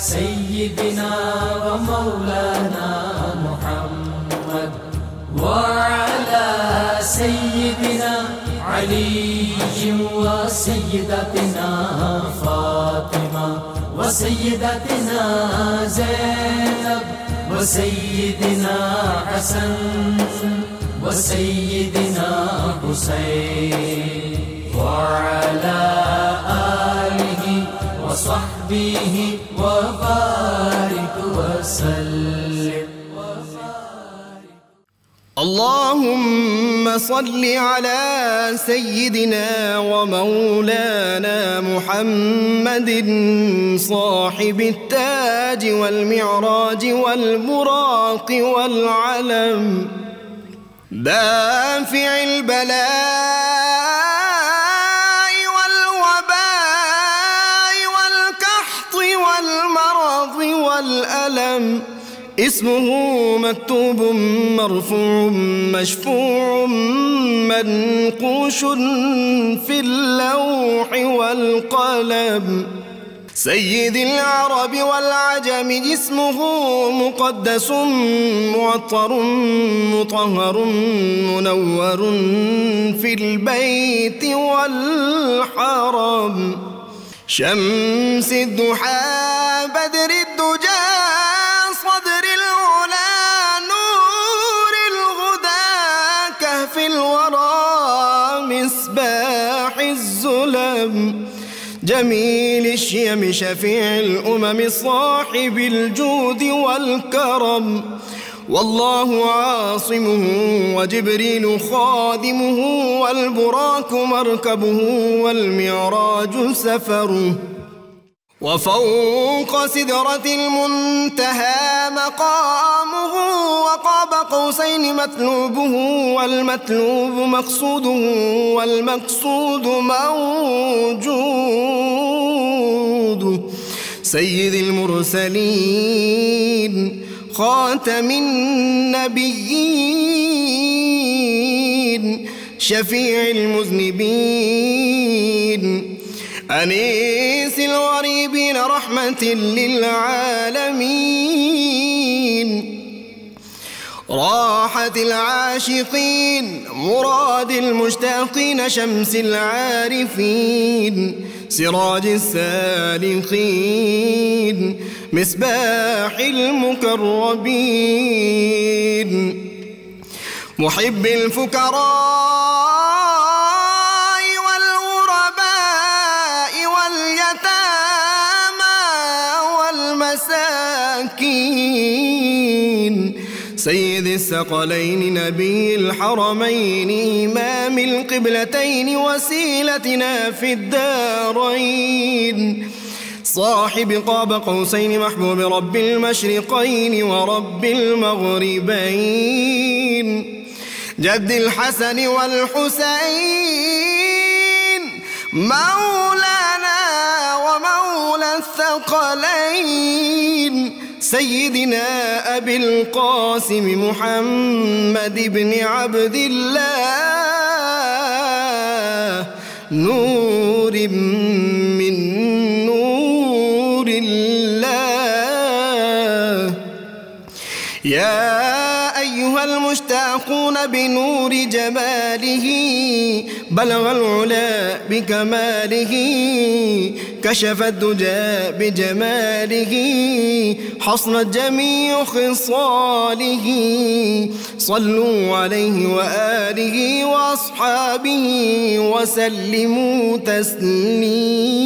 سيدنا ومولانا محمد وعلى سيدنا علي وسيدتنا فاطمة وسيدتنا زينب وسيدنا حسن وسيدنا حسين وعلى آله وصحبه وبارك وسلم. اللهم صل على سيدنا ومولانا محمد صاحب التاج والمعراج والبراق والعلم دافع البلاء والوباء والقحط والمرض والألم اسمه مكتوب مرفوع مشفوع منقوش في اللوح والقلم سيد العرب والعجم اسمه مقدس معطر مطهر منور في البيت والحرم شمس الضحى بدر الدجى صدر العلا نور الهدى كهف الورى مصباح الظلم جميل الشيم شفيع الأمم صاحب الجود والكرم والله عاصمه وجبريل خادمه والبراك مركبه والمعراج سفره وفوق سدرة المنتهى مقامه وقاب قوسين مطلوبه والمطلوب مقصوده والمقصود موجود سيد المرسلين خاتم النبيين شفيع المذنبين أنيس الغريبين رحمة للعالمين راحة العاشقين مراد المشتاقين شمس العارفين سراج السالكين مصباح المقربين محب الفقراء سيد الثقلين نبي الحرمين إمام القبلتين وسيلتنا في الدارين صاحب قاب قوسين محبوب رب المشرقين ورب المغربين جد الحسن والحسين مولانا ومولى الثقلين سيدنا أبي القاسم محمد بن عبد الله نور من نور الله يا أيها المشتاقون بنور جماله بلغ العلا بكماله كشف الدجى بجماله حصنت جميع خصاله صلوا عليه وآله وأصحابه وسلموا تسليما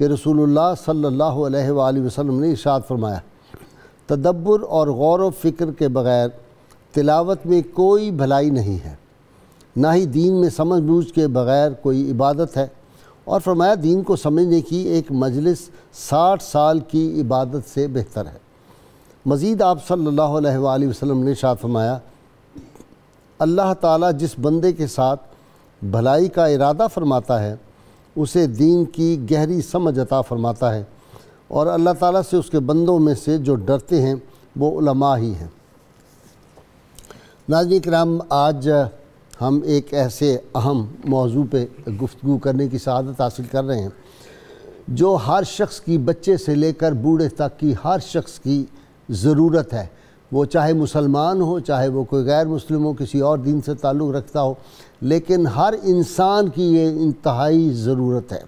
کہ رسول اللہ صلی اللہ علیہ وآلہ وسلم نے ارشاد فرمایا، تدبر اور غور و فکر کے بغیر تلاوت میں کوئی بھلائی نہیں ہے، نہ ہی دین میں سمجھ بوجھ کے بغیر کوئی عبادت ہے، اور فرمایا دین کو سمجھنے کی ایک مجلس 60 سال کی عبادت سے بہتر ہے۔ مزید آپ صلی اللہ علیہ وآلہ وسلم نے ارشاد فرمایا، اللہ تعالیٰ جس بندے کے ساتھ بھلائی کا ارادہ فرماتا ہے اسے دین کی گہری سمجھ عطا فرماتا ہے، اور اللہ تعالیٰ سے اس کے بندوں میں سے جو ڈرتے ہیں وہ علماء ہی ہیں۔ ناظرین کرام، آج ہم ایک ایسے اہم موضوع پہ گفتگو کرنے کی سعادت حاصل کر رہے ہیں جو ہر شخص کی، بچے سے لے کر بوڑھے تک کی ہر شخص کی ضرورت ہے، وہ چاہے مسلمان ہو، چاہے وہ کوئی غیر مسلم ہو، کسی اور دین سے تعلق رکھتا ہو، لیکن ہر انسان کی یہ انتہائی ضرورت ہے۔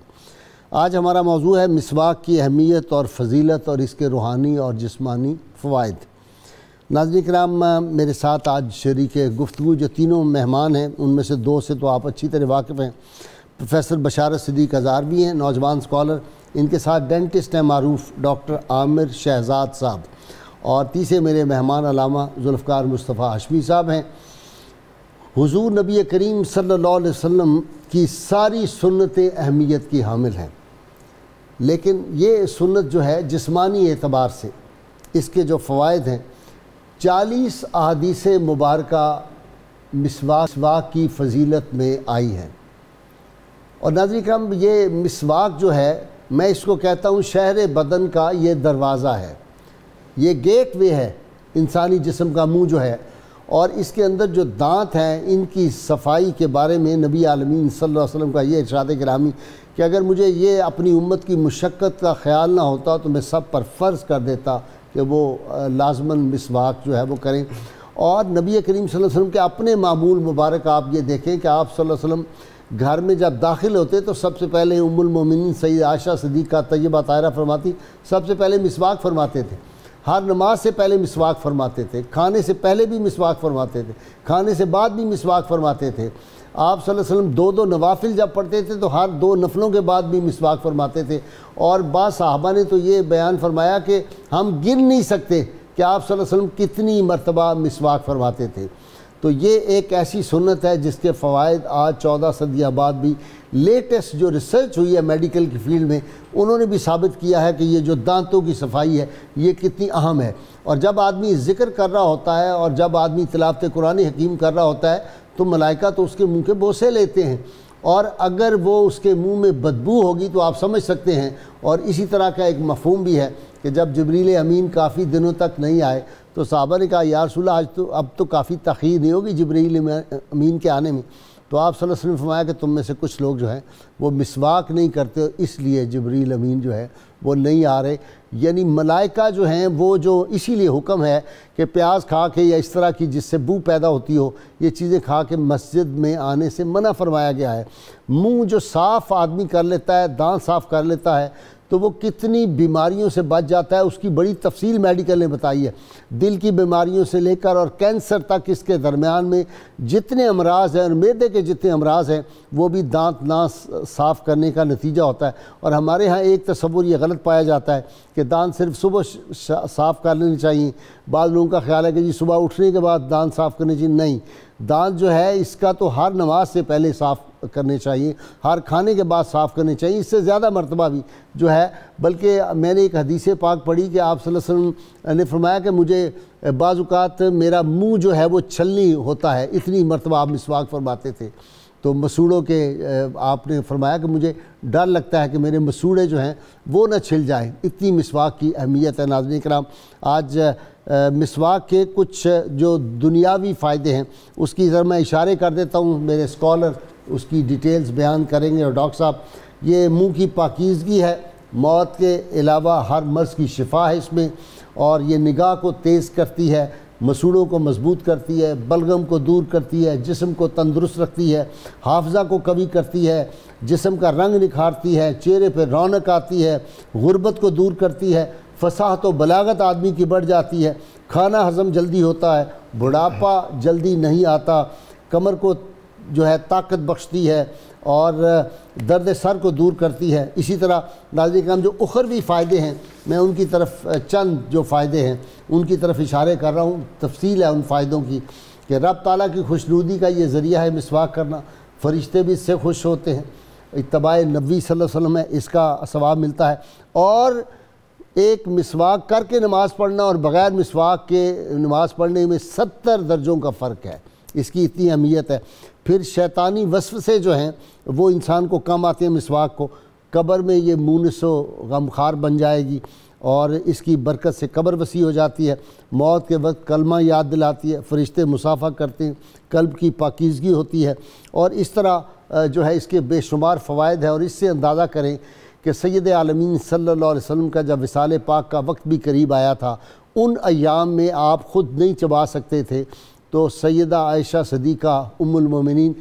آج ہمارا موضوع ہے مسواک کی اہمیت اور فضیلت اور اس کے روحانی اور جسمانی فوائد۔ ناظرین کرام، میرے ساتھ آج شریک گفتگو جو تینوں مہمان ہیں، ان میں سے دو سے تو آپ اچھی طرح واقف ہیں۔ پروفیسر بشارت صدیق ہزاروی ہیں، نوجوان اسکالر، ان کے ساتھ ڈینٹسٹ ہیں معروف ڈاکٹر عامر شہزاد صاحب، اور تیسرے میرے مہمان علامہ ذوالفقار مصطفیٰ ہاشمی صاحب ہیں۔ حضور نبی کریم صلی اللہ علیہ وسلم کی ساری سنتیں اہمیت کی حامل ہیں، لیکن یہ سنت جو ہے جسمانی اعتبار سے اس کے جو فوائد ہیں، 40 احادیث مبارکہ مسواک کی فضیلت میں آئی ہیں۔ اور ناظرین کرام، یہ مسواک جو ہے، میں اس کو کہتا ہوں شہر بدن کا یہ دروازہ ہے، یہ گیٹ وے ہے انسانی جسم کا، منہ جو ہے، اور اس کے اندر جو دانت ہیں ان کی صفائی کے بارے میں نبی عالمین صلی اللہ علیہ وسلم کا یہ ارشاد گرامی کہ اگر مجھے یہ اپنی امت کی مشقت کا خیال نہ ہوتا تو میں سب پر فرض کر دیتا کہ وہ لازماً مسواک جو ہے وہ کریں۔ اور نبی کریم صلی اللہ علیہ وسلم کے اپنے معمول مبارک آپ یہ دیکھیں کہ آپ صلی اللہ علیہ وسلم گھر میں جب داخل ہوتے تو سب سے پہلے ام المومنین سید عائشہ صدیقہ طیبہ طاہرہ فرماتی، سب سے پہلے مسواک فرماتے تھے، ہر نماز سے پہلے مسواک فرماتے تھے، کھانے سے پہلے بھی مسواک فرماتے تھے، کھانے سے بعد بھی مسواک فرماتے تھے۔ آپ صلی اللہ علیہ وسلم دو نوافل جب پڑھتے تھے تو ہر 2 نفلوں کے بعد بھی مسواک فرماتے تھے، اور بعض صحابہ نے تو یہ بیان فرمایا کہ ہم گن نہیں سکتے کہ آپ صلی اللہ علیہ وسلم کتنی مرتبہ مسواک فرماتے تھے۔ تو یہ ایک ایسی سنت ہے جس کے فوائد آج 14 صدیاں بعد بھی لیٹسٹ جو ریسرچ ہوئی ہے میڈیکل کی فیلڈ میں، انہوں نے بھی ثابت کیا ہے کہ یہ جو دانتوں کی صفائی ہے یہ کتنی اہم ہے۔ اور جب آدمی ذکر کر رہا ہوتا ہے اور جب آدمی تلاوت قرآن حکیم کر رہا ہوتا ہے تو ملائکہ تو اس کے منہ کے بوسے لیتے ہیں، اور اگر وہ اس کے منہ میں بدبو ہوگی تو آپ سمجھ سکتے ہیں۔ اور اسی طرح کا ایک مفہوم بھی ہے کہ جب جبریل امین کافی دنوں تک نہیں آئے تو صحابہ نے کہا یا رسول اللہ اب تو کافی تاخیر نہیں ہوگی جبریل امین کے آنے میں، تو آپ صلی اللہ علیہ وسلم فرمایا کہ تم میں سے کچھ لوگ جو ہیں وہ مسواک نہیں کرتے، اس لیے جبریل امین جو ہے وہ نہیں آ رہے۔ یعنی ملائکہ جو ہیں وہ جو اسی لیے حکم ہے کہ پیاز کھا کے یا اس طرح کی جس سے بو پیدا ہوتی ہو یہ چیزیں کھا کے مسجد میں آنے سے منع فرمایا گیا ہے۔ منہ جو صاف آدمی کر لیتا ہے، دانت صاف کر لیتا ہے تو وہ کتنی بیماریوں سے بچ جاتا ہے، اس کی بڑی تفصیل میڈیکل نے بتائی ہے۔ دل کی بیماریوں سے لے کر اور کینسر تک اس کے درمیان میں جتنے امراض ہیں اور معدے کے جتنے امراض ہیں وہ بھی دانت نہ صاف کرنے کا نتیجہ ہوتا ہے۔ اور ہمارے ہاں ایک تصور یہ غلط پایا جاتا ہے کہ دانت صرف صبح صاف کر لینے چاہیے۔ بعض لوگوں کا خیال ہے کہ جی صبح اٹھنے کے بعد دانت صاف کرنے چاہیے، نہیں، دانت جو ہے اس کا تو ہر نماز سے پہلے صاف کرنے چاہیے، ہر کھانے کے بعد صاف کرنے چاہیے، اس سے زیادہ مرتبہ بھی جو ہے۔ بلکہ میں نے ایک حدیث پاک پڑھی کہ آپ صلی اللہ علیہ وسلم نے فرمایا کہ مجھے بعض اوقات میرا منہ جو ہے وہ چھلنی ہوتا ہے، اتنی مرتبہ آپ مسواک فرماتے تھے۔ تو مسوڑوں کے آپ نے فرمایا کہ مجھے ڈر لگتا ہے کہ میرے مسوڑے جو ہیں وہ نہ چھل جائیں، اتنی مسواک کی اہمیت ہے۔ ناظرین کرام، آج مسواک کے کچھ جو دنیاوی فائدے ہیں اس کی ذرا میں اشارے کر دیتا ہوں، میرے اسکالر اس کی ڈیٹیلز بیان کریں گے۔ اور ڈاکٹر صاحب، یہ منہ کی پاکیزگی ہے، موت کے علاوہ ہر مرض کی شفا ہے اس میں، اور یہ نگاہ کو تیز کرتی ہے، مسوڑوں کو مضبوط کرتی ہے، بلغم کو دور کرتی ہے، جسم کو تندرست رکھتی ہے، حافظہ کو قوی کرتی ہے، جسم کا رنگ نکھارتی ہے، چہرے پہ رونق آتی ہے، غربت کو دور کرتی ہے، فصاحت و بلاغت آدمی کی بڑھ جاتی ہے، کھانا ہضم جلدی ہوتا ہے، بڑھاپا جلدی نہیں آتا، کمر کو جو ہے طاقت بخشتی ہے اور درد سر کو دور کرتی ہے۔ اسی طرح ناظرین کرام جو اخروی فائدے ہیں، میں ان کی طرف چند جو فائدے ہیں ان کی طرف اشارے کر رہا ہوں، تفصیل ہے ان فائدوں کی، کہ رب تعالیٰ کی خوشنودی کا یہ ذریعہ ہے مسواک کرنا، فرشتے بھی اس سے خوش ہوتے ہیں، اتباع نبی صلی اللہ علیہ وسلم ہے، اس کا ثواب ملتا ہے، اور ایک مسواک کر کے نماز پڑھنا اور بغیر مسواک کے نماز پڑھنے میں 70 درجوں کا فرق ہے، اس کی اتنی اہمیت ہے۔ پھر شیطانی وسوسے جو ہیں وہ انسان کو کم آتے ہیں مسواک کو، قبر میں یہ مونس و غمخوار بن جائے گی اور اس کی برکت سے قبر وسیع ہو جاتی ہے، موت کے وقت کلمہ یاد دلاتی ہے، فرشتے مصافحہ کرتے ہیں، قلب کی پاکیزگی ہوتی ہے، اور اس طرح جو ہے اس کے بے شمار فوائد ہیں۔ اور اس سے اندازہ کریں کہ سید عالمین صلی اللہ علیہ وسلم کا جب وصال پاک کا وقت بھی قریب آیا تھا، ان ایام میں آپ خود نہیں چبا سکتے تھے، تو سیدہ عائشہ صدیقہ ام المومنین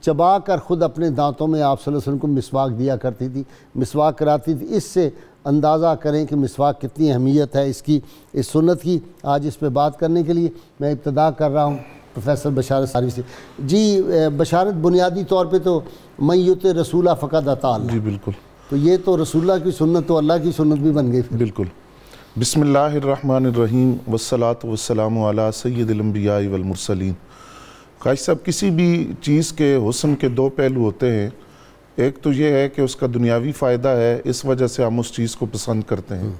چبا کر خود اپنے دانتوں میں آپ صلی اللہ علیہ وسلم کو مسواک دیا کرتی تھی، مسواک کراتی تھی۔ اس سے اندازہ کریں کہ مسواک کتنی اہمیت ہے اس کی، اس سنت کی۔ آج اس پہ بات کرنے کے لیے میں ابتدا کر رہا ہوں پروفیسر بشارت ساروی سے۔ جی بشارت، بنیادی طور پہ تو من یطع الرسول فقد اطاع اللہ، جی بالکل، تو یہ تو رسول اللہ کی سنت تو اللہ کی سنت بھی بن گئی پھر۔ بالکل۔ بسم اللہ الرحمن الرحیم والصلاة والسلام علی سید الانبیاء والمرسلین۔ قائد صاحب، کسی بھی چیز کے حسن کے دو پہلو ہوتے ہیں، ایک تو یہ ہے کہ اس کا دنیاوی فائدہ ہے، اس وجہ سے ہم اس چیز کو پسند کرتے ہیں،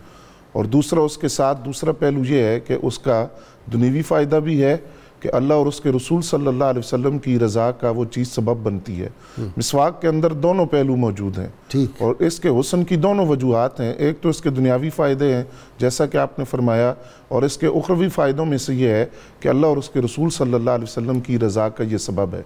اور دوسرا اس کے ساتھ دوسرا پہلو یہ ہے کہ اس کا دنیاوی فائدہ بھی ہے کہ اللہ اور اس کے رسول صلی اللہ علیہ وسلم کی رضا کا وہ چیز سبب بنتی ہے۔ مسواک کے اندر دونوں پہلو موجود ہیں، ٹھیک، اور اس کے حسن کی دونوں وجوہات ہیں۔ ایک تو اس کے دنیاوی فائدے ہیں جیسا کہ آپ نے فرمایا، اور اس کے اخروی فائدوں میں سے یہ ہے کہ اللہ اور اس کے رسول صلی اللہ علیہ وسلم کی رضا کا یہ سبب ہے۔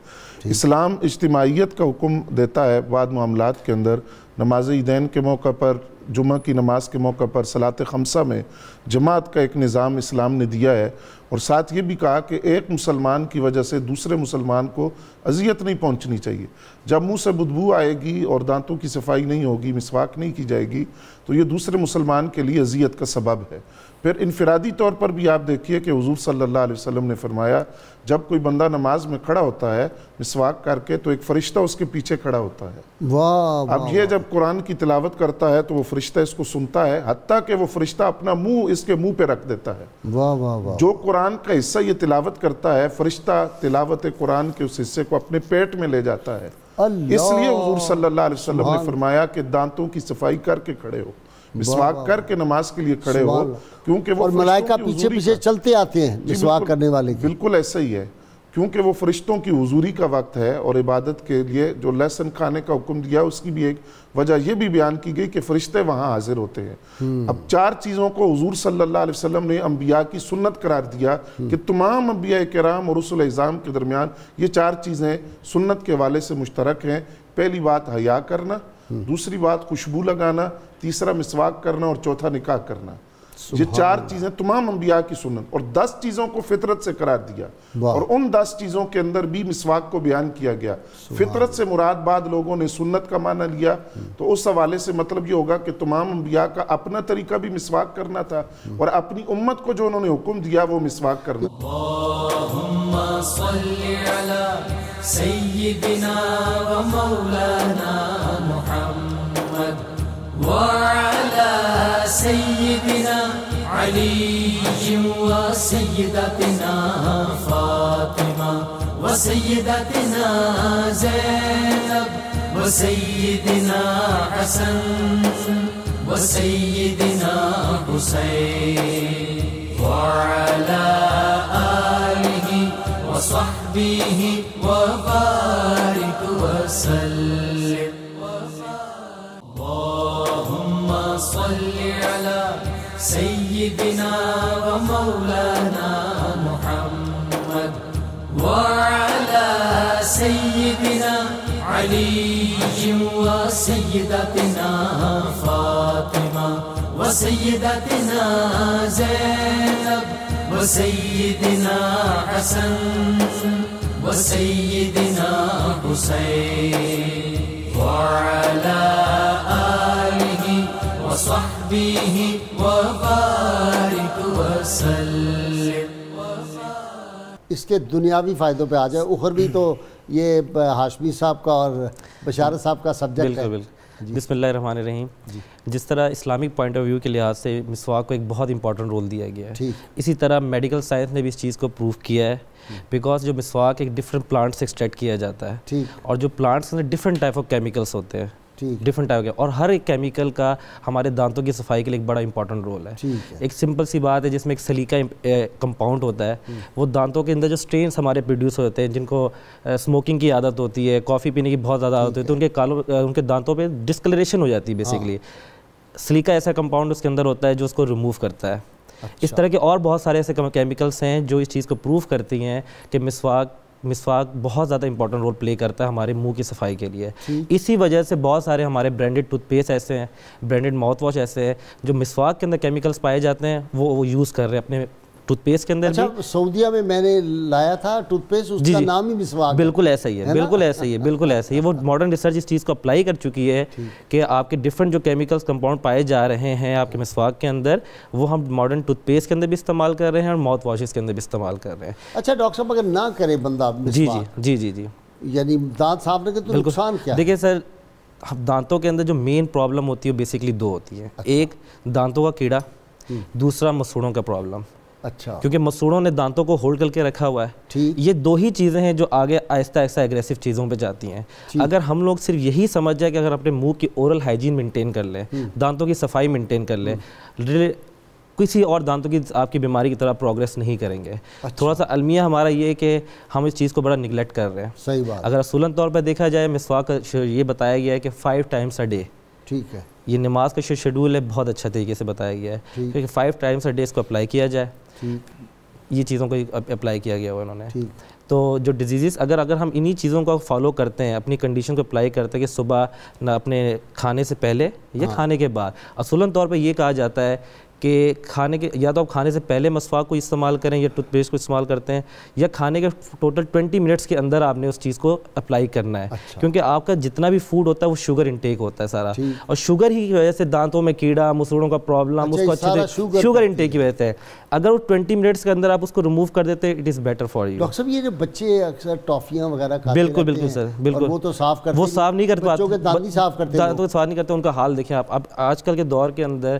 اسلام اجتماعیت کا حکم دیتا ہے بعض معاملات کے اندر، نماز عیدین کے موقع پر، جمعہ کی نماز کے موقع پر، صلاۃ خمسہ میں جماعت کا ایک نظام اسلام نے دیا ہے، اور ساتھ یہ بھی کہا کہ ایک مسلمان کی وجہ سے دوسرے مسلمان کو اذیت نہیں پہنچنی چاہیے۔ جب منہ سے بدبو آئے گی اور دانتوں کی صفائی نہیں ہوگی، مسواک نہیں کی جائے گی، تو یہ دوسرے مسلمان کے لیے اذیت کا سبب ہے۔ پھر انفرادی طور پر بھی آپ دیکھیے کہ حضور صلی اللہ علیہ وسلم نے فرمایا، جب کوئی بندہ نماز میں کھڑا ہوتا ہے مسواک کر کے، تو ایک فرشتہ اس کے پیچھے کھڑا ہوتا ہے۔ واہ، اب یہ جب قرآن کی تلاوت کرتا ہے تو وہ فرشتہ اس کو سنتا ہے، حتیٰ کہ وہ فرشتہ اپنا منہ اس کے منہ پہ رکھ دیتا ہے۔ واہ واہ واہ، جو قرآن کا حصہ یہ تلاوت کرتا ہے، فرشتہ تلاوت قرآن کے اس حصے کو اپنے پیٹ میں لے جاتا ہے۔ اللہ، اس لیے حضور صلی اللہ علیہ وسلم نے فرمایا کہ دانتوں کی صفائی کر کے کھڑے ہو، مسواک کر کے نماز کے لیے کھڑے ہو، کیونکہ وہ اور ملائکہ پیچھے پیچھے چلتے آتے ہیں مسواک کرنے والے کی۔ بالکل ایسا ہی ہے، کیونکہ وہ فرشتوں کی حضوری کا وقت ہے، اور عبادت کے لیے جو لہسن کھانے کا حکم دیا اس کی بھی ایک وجہ یہ بھی بیان کی گئی کہ فرشتے وہاں حاضر ہوتے ہیں۔ اب چار چیزوں کو حضور صلی اللہ علیہ وسلم نے انبیاء کی سنت قرار دیا کہ تمام انبیاء کرام اور رسل اعظام کے درمیان یہ چار چیزیں سنت کے حوالے سے مشترک ہیں۔ پہلی بات حیا کرنا، دوسری بات خوشبو لگانا، تیسرا مسواک کرنا، اور چوتھا نکاح کرنا۔ یہ چار چیزیں تمام انبیاء کی سنت، اور 10 چیزوں کو فطرت سے قرار دیا، اور ان 10 چیزوں کے اندر بھی مسواک کو بیان کیا گیا۔ فطرت سے مراد بعد لوگوں نے سنت کا معنی لیا، تو اس حوالے سے مطلب یہ ہوگا کہ تمام انبیاء کا اپنا طریقہ بھی مسواک کرنا تھا، اور اپنی امت کو جو انہوں نے حکم دیا وہ مسواک کرنا۔ اللہم صلی علی سیدنا و مولانا محمد وعلى سيدنا علي وسيدتنا فاطمة وسيدتنا زينب وسيدنا حسن وسيدنا حسين وعلى آله وصحبه وبارك وسلم۔ صل على سيدنا ومولانا محمد وعلى سيدنا علي وسيدتنا فاطمة وسيدتنا زينب وسيدنا حسن وسيدنا حسين وعلى آله وصحبه وبارك وسلم۔ اس کے دنیاوی فائدوں پہ آ جائے. اخروی تو یہ ہاشمی صاحب کا اور بشارت صاحب کا سبجیکٹ ہے. بسم اللہ الرحمن الرحیم. جس طرح اسلامک پوائنٹ آف ویو کے لحاظ سے مسواک کو ایک بہت امپورٹنٹ رول دیا گیا ہے, اسی طرح میڈیکل سائنس نے بھی اس چیز کو پروف کیا ہے, بیکاز جو مسواک ایک ڈفرینٹ پلانٹ سے ایکسٹریکٹ کیا جاتا ہے, اور جو پلانٹس کے اندر ڈفرینٹ ٹائپ آف کیمیکلس ہوتے ہیں, ڈفرینٹ ٹائپ کے, اور ہر ایک کیمیکل کا ہمارے دانتوں کی صفائی کے لیے ایک بڑا امپورٹنٹ رول ہے. ایک سمپل سی بات ہے جس میں ایک سلیکا کمپاؤنڈ ہوتا ہے, وہ دانتوں کے اندر جو اسٹرینس ہمارے پروڈیوس ہوتے ہیں, جن کو اسموکنگ کی عادت ہوتی ہے, کافی پینے کی بہت زیادہ عادت ہوتی ہے, تو ان کے دانتوں پہ ڈسکلریشن ہو جاتی ہے. بیسیکلی سلیکا ایسا کمپاؤنڈ اس کے اندر ہوتا ہے جو اس کو ریموو کرتا ہے. اس طرح کے اور بہت سارے ایسے کیمیکلس ہیں جو اس چیز کو پروف کرتی ہیں کہ مسواک بہت زیادہ امپورٹنٹ رول پلے کرتا ہے ہمارے منہ کی صفائی کے لیے. اسی وجہ سے بہت سارے ہمارے برانڈڈ ٹوتھ پیسٹ ایسے ہیں, برانڈڈ ماؤتھ واش ایسے ہیں جو مسواک کے اندر کیمیکلس پائے جاتے ہیں, وہ یوز کر رہے ہیں اپنے ٹوتھ پیسٹ کے اندر. اچھا, سعودیہ میں میں نے لایا تھا ٹوتھ پیسٹ, اس کا نام ہی مسواک. بالکل ایسا ہی ہے, بالکل ایسا ہی ہے, بالکل ایسا ہی ہے. وہ ماڈرن ریسرچ اس چیز کو اپلائی کر چکی ہے کہ آپ کے ڈفرینٹ جو کیمیکلس کمپاؤنڈ پائے جا رہے ہیں آپ کے مسواک کے اندر, وہ ہم ماڈرن ٹوتھ پیسٹ کے اندر بھی استعمال کر رہے ہیں اور ماؤتھ واشز کے اندر بھی استعمال کر رہے ہیں. اچھا ڈاکٹر صاحب, اگر نہ کرے بندہ مسواک, جی یعنی دانت صاف نہ کرے تو نقصان کیا ہے؟ دیکھیں سر, دانتوں کے اندر جو مین پرابلم ہوتی ہے بیسیکلی دو ہوتی ہیں. ایک دانتوں کا کیڑا, دوسرا مسوڑوں کا پرابلم. اچھا, کیونکہ مسوڑوں نے دانتوں کو ہولڈ کر کے رکھا ہوا ہے. یہ دو ہی چیزیں ہیں جو آگے آہستہ آہستہ ایگریسو چیزوں پہ جاتی ہیں. اگر ہم لوگ صرف یہی سمجھ جائے کہ اگر اپنے منہ کی اورل ہائیجین مینٹین کر لیں, دانتوں کی صفائی مینٹین کر لیں, کسی اور دانتوں کی آپ کی بیماری کی طرح پروگریس نہیں کریں گے. تھوڑا سا المیہ ہمارا یہ ہے کہ ہم اس چیز کو بڑا نگلیکٹ کر رہے ہیں. صحیح بات. اگر اصولاً طور پہ دیکھا جائے مسواک یہ بتایا گیا ہے کہ 5 ٹائمس اے ڈے. ٹھیک ہے, یہ نماز کا جو شیڈول ہے بہت اچھا طریقے سے بتایا گیا ہے کہ 5 ٹائمس اے ڈے اس کو اپلائی کیا جائے. یہ چیزوں کو اپلائی کیا گیا ہوا انہوں نے. تو جو ڈیزیزز اگر ہم انہی چیزوں کو فالو کرتے ہیں, اپنی کنڈیشن کو اپلائی کرتے ہیں کہ صبح نہ اپنے کھانے سے پہلے یا کھانے کے بعد, اصولاً طور پہ یہ کہا جاتا ہے کہ کھانے کے یا تو آپ کھانے سے پہلے مسواک کو استعمال کریں یا ٹوتھ پیسٹ کو استعمال کرتے ہیں, یا کھانے کے ٹوٹل 20 منٹس کے اندر آپ نے اس چیز کو اپلائی کرنا ہے. کیونکہ آپ کا جتنا بھی فوڈ ہوتا ہے وہ شوگر انٹیک ہوتا ہے سارا, اور شوگر ہی کی وجہ سے دانتوں میں کیڑا, مسوڑوں کا پرابلم, اس کو اچھے سے شوگر انٹیک کی وجہ سے. اگر وہ 20 منٹس کے اندر آپ اس کو ریموو کر دیتے it is better for you. Doctor صاحب, یہ جو بچے اکثر ٹافیاں وغیرہ کھاتے ہیں, بالکل سر, بالکل وہ تو صاف کرتے, وہ صاف نہیں کرتے, بچوں کے دانت نہیں صاف کرتے, دانتوں صاف نہیں کرتے. ان کا حال دیکھیں آپ. اب آج کل کے دور کے اندر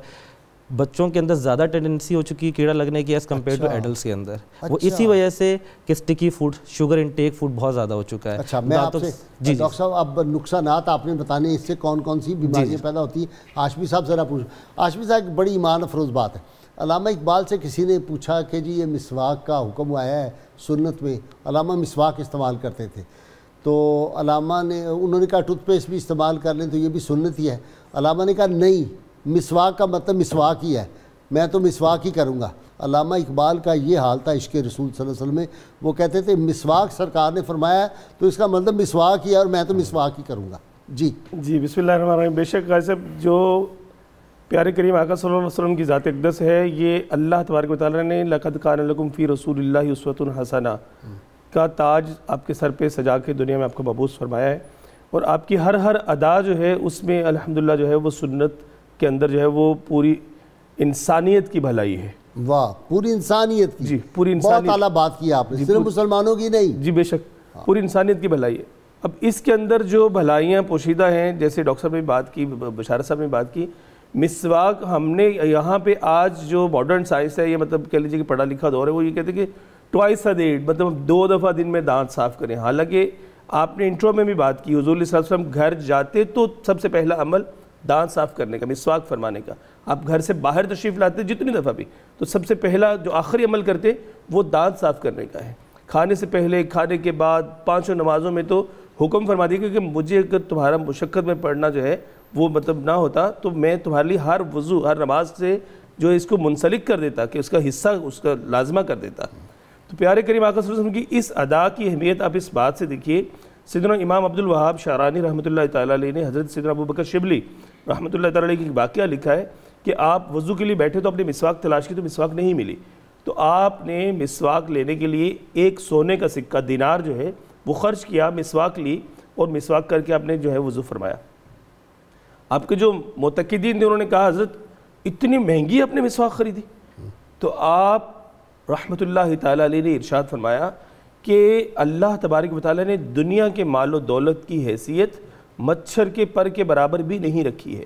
بچوں کے اندر زیادہ ٹینڈنسی ہو چکی ہے کیڑا لگنے کی ایز کمپیئر ٹو ایڈلٹس کے اندر. وہ اسی وجہ سے کہ sticky food, sugar intake food بہت زیادہ ہو چکا ہے. اچھا, میں آپ سے ڈاکٹر صاحب اب نقصانات آپ نے بتانے, اس سے کون کون سی بیماریاں پیدا ہوتی ہیں. ہاشمی صاحب ذرا پوچھ. ہاشمی صاحب ایک بڑی ایمان افروز بات ہے, علامہ اقبال سے کسی نے پوچھا کہ جی یہ مسواک کا حکم آیا ہے سنت میں, علامہ مسواک استعمال کرتے تھے, تو علامہ نے انہوں نے کہا ٹوتھ پیسٹ بھی استعمال کر لیں تو یہ بھی سنت ہی ہے. علامہ نے کہا نہیں, مسواک کا مطلب مسواک ہی ہے, میں تو مسواک ہی کروں گا. علامہ اقبال کا یہ حال تھا عشق رسول صلی اللہ علیہ وسلم میں, وہ کہتے تھے مسواک سرکار نے فرمایا ہے تو اس کا مطلب مسواک ہی ہے اور میں تو مسواک ہی کروں گا. جی بسم اللہ الرحمن الرحیم. بے شک غازی صاحب, جو پیارے کریم آقا صلی اللہ علیہ وسلم کی ذات اقدس ہے, یہ اللہ تبارک و تعالیٰ نے لقد کان لکم فی رسول اللہ اسوۃ حسنہ کا تاج آپ کے سر پہ سجا کے دنیا میں آپ کو مبعوث فرمایا ہے, اور آپ کی ہر ادا جو ہے اس میں الحمدللہ جو ہے وہ سنت کے اندر جو ہے وہ پوری انسانیت کی بھلائی ہے. واہ, پوری انسانیت کی. جی, پوری انسانیت. بہت اعلیٰ بات کی آپ نے, صرف مسلمانوں کی نہیں. جی بے شک, پوری انسانیت کی بھلائی ہے. اب اس کے اندر جو بھلائیاں پوشیدہ ہیں, جیسے ڈاکٹر صاحب نے بات کی, بشارت صاحب نے بات کی, مسواک ہم نے یہاں پہ آج جو ماڈرن سائنس ہے, یہ مطلب کہہ لیجیے کہ پڑھا لکھا دور ہے, وہ یہ کہتے ہیں کہ ٹوائس اے ڈے, مطلب 2 دفعہ دن میں دانت صاف کریں. حالانکہ آپ نے انٹرو میں بھی بات کی, حضور صلی اللہ علیہ وسلم گھر جاتے تو سب سے پہلا عمل دانت صاف کرنے کا, مسواک فرمانے کا. آپ گھر سے باہر تشریف لاتے جتنی دفعہ بھی, تو سب سے پہلا جو آخری عمل کرتے وہ دانت صاف کرنے کا ہے. کھانے سے پہلے, کھانے کے بعد, 5 نمازوں میں تو حکم فرما دیا کہ مجھے اگر تمہارا مشقت میں پڑھنا جو ہے وہ مطلب نہ ہوتا تو میں تمہارے لیے ہر وضو, ہر نماز سے جو اس کو منسلک کر دیتا, کہ اس کا حصہ, اس کا لازمہ کر دیتا. تو پیارے کریم آقا صلی اللہ علیہ وسلم کی اس ادا کی اہمیت آپ اس بات سے دیکھیے. سیدنا امام عبد الوہاب شعرانی رحمۃ اللہ تعالیٰ علیہ نے حضرت سیدنا ابوبکر شبلی رحمۃ اللہ تعالیٰ علیہ کی واقعہ لکھا ہے کہ آپ وضو کے لیے بیٹھے تو اپنے مسواک تلاش کی تو مسواک نہیں ملی, تو آپ نے مسواک لینے کے لیے ایک سونے کا سکہ دینار جو ہے وہ خرچ کیا, مسواک لی اور مسواک کر کے آپ نے جو ہے وضو فرمایا. آپ کے جو معتقدین تھے انہوں نے کہا حضرت اتنی مہنگی آپ نے مسواک خریدی, تو آپ رحمۃ اللہ تعالیٰ علیہ نے ارشاد فرمایا کہ اللہ تبارک و تعالیٰ نے دنیا کے مال و دولت کی حیثیت مچھر کے پر کے برابر بھی نہیں رکھی ہے.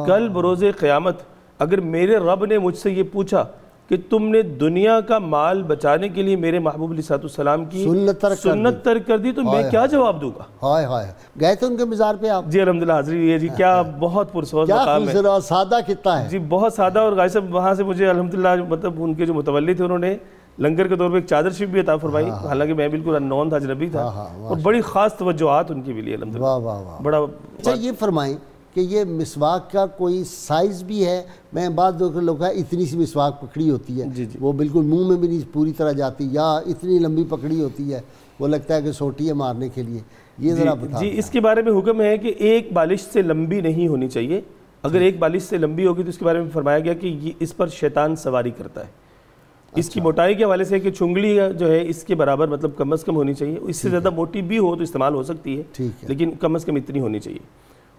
کل بروز قیامت اگر میرے رب نے مجھ سے یہ پوچھا کہ تم نے دنیا کا مال بچانے کے لیے میرے محبوب علیہ السلام کی سنت ترک کر دی تو میں کیا جواب دوں گا؟ ہائے ہائے. گئے تھے ان کے مزار پہ آپ؟ جی الحمدللہ حاضری ہوئی ہے جی. کیا بہت پرسوز مقام ہے, کیا سادہ کتنا ہے جی, بہت سادہ. اور غازی صاحب وہاں سے مجھے الحمدللہ مطلب ان کے جو متولی تھے انہوں نے لنگر کے دور پہ ایک چادر شریف بھی عطا فرمائی, حالانکہ میں بالکل انون تھا, اجنبی تھا, اور بڑی خاص توجہات ان کی بھی لیے الحمدللہ. واہ واہ واہ. بڑا. اچھا یہ فرمائیں کہ یہ مسواک کا کوئی سائز بھی ہے؟ میں بعض لوگ اتنی سی مسواک پکڑی ہوتی ہے, وہ بالکل منہ میں بھی نہیں پوری طرح جاتی, یا اتنی لمبی پکڑی ہوتی ہے وہ لگتا ہے کہ سوٹی ہے مارنے کے لیے, یہ ذرا بتا. جی اس کے بارے میں حکم ہے کہ ایک بالش سے لمبی نہیں ہونی چاہیے. اگر ایک بالش سے لمبی ہوگی تو اس کے بارے میں فرمایا گیا کہ یہ اس پر شیطان سواری کرتا ہے. اس کی موٹائی کے حوالے سے کہ چنگلی جو ہے اس کے برابر مطلب کم از کم ہونی چاہیے. اس سے زیادہ موٹی بھی ہو تو استعمال ہو سکتی ہے, لیکن کم از کم اتنی ہونی چاہیے.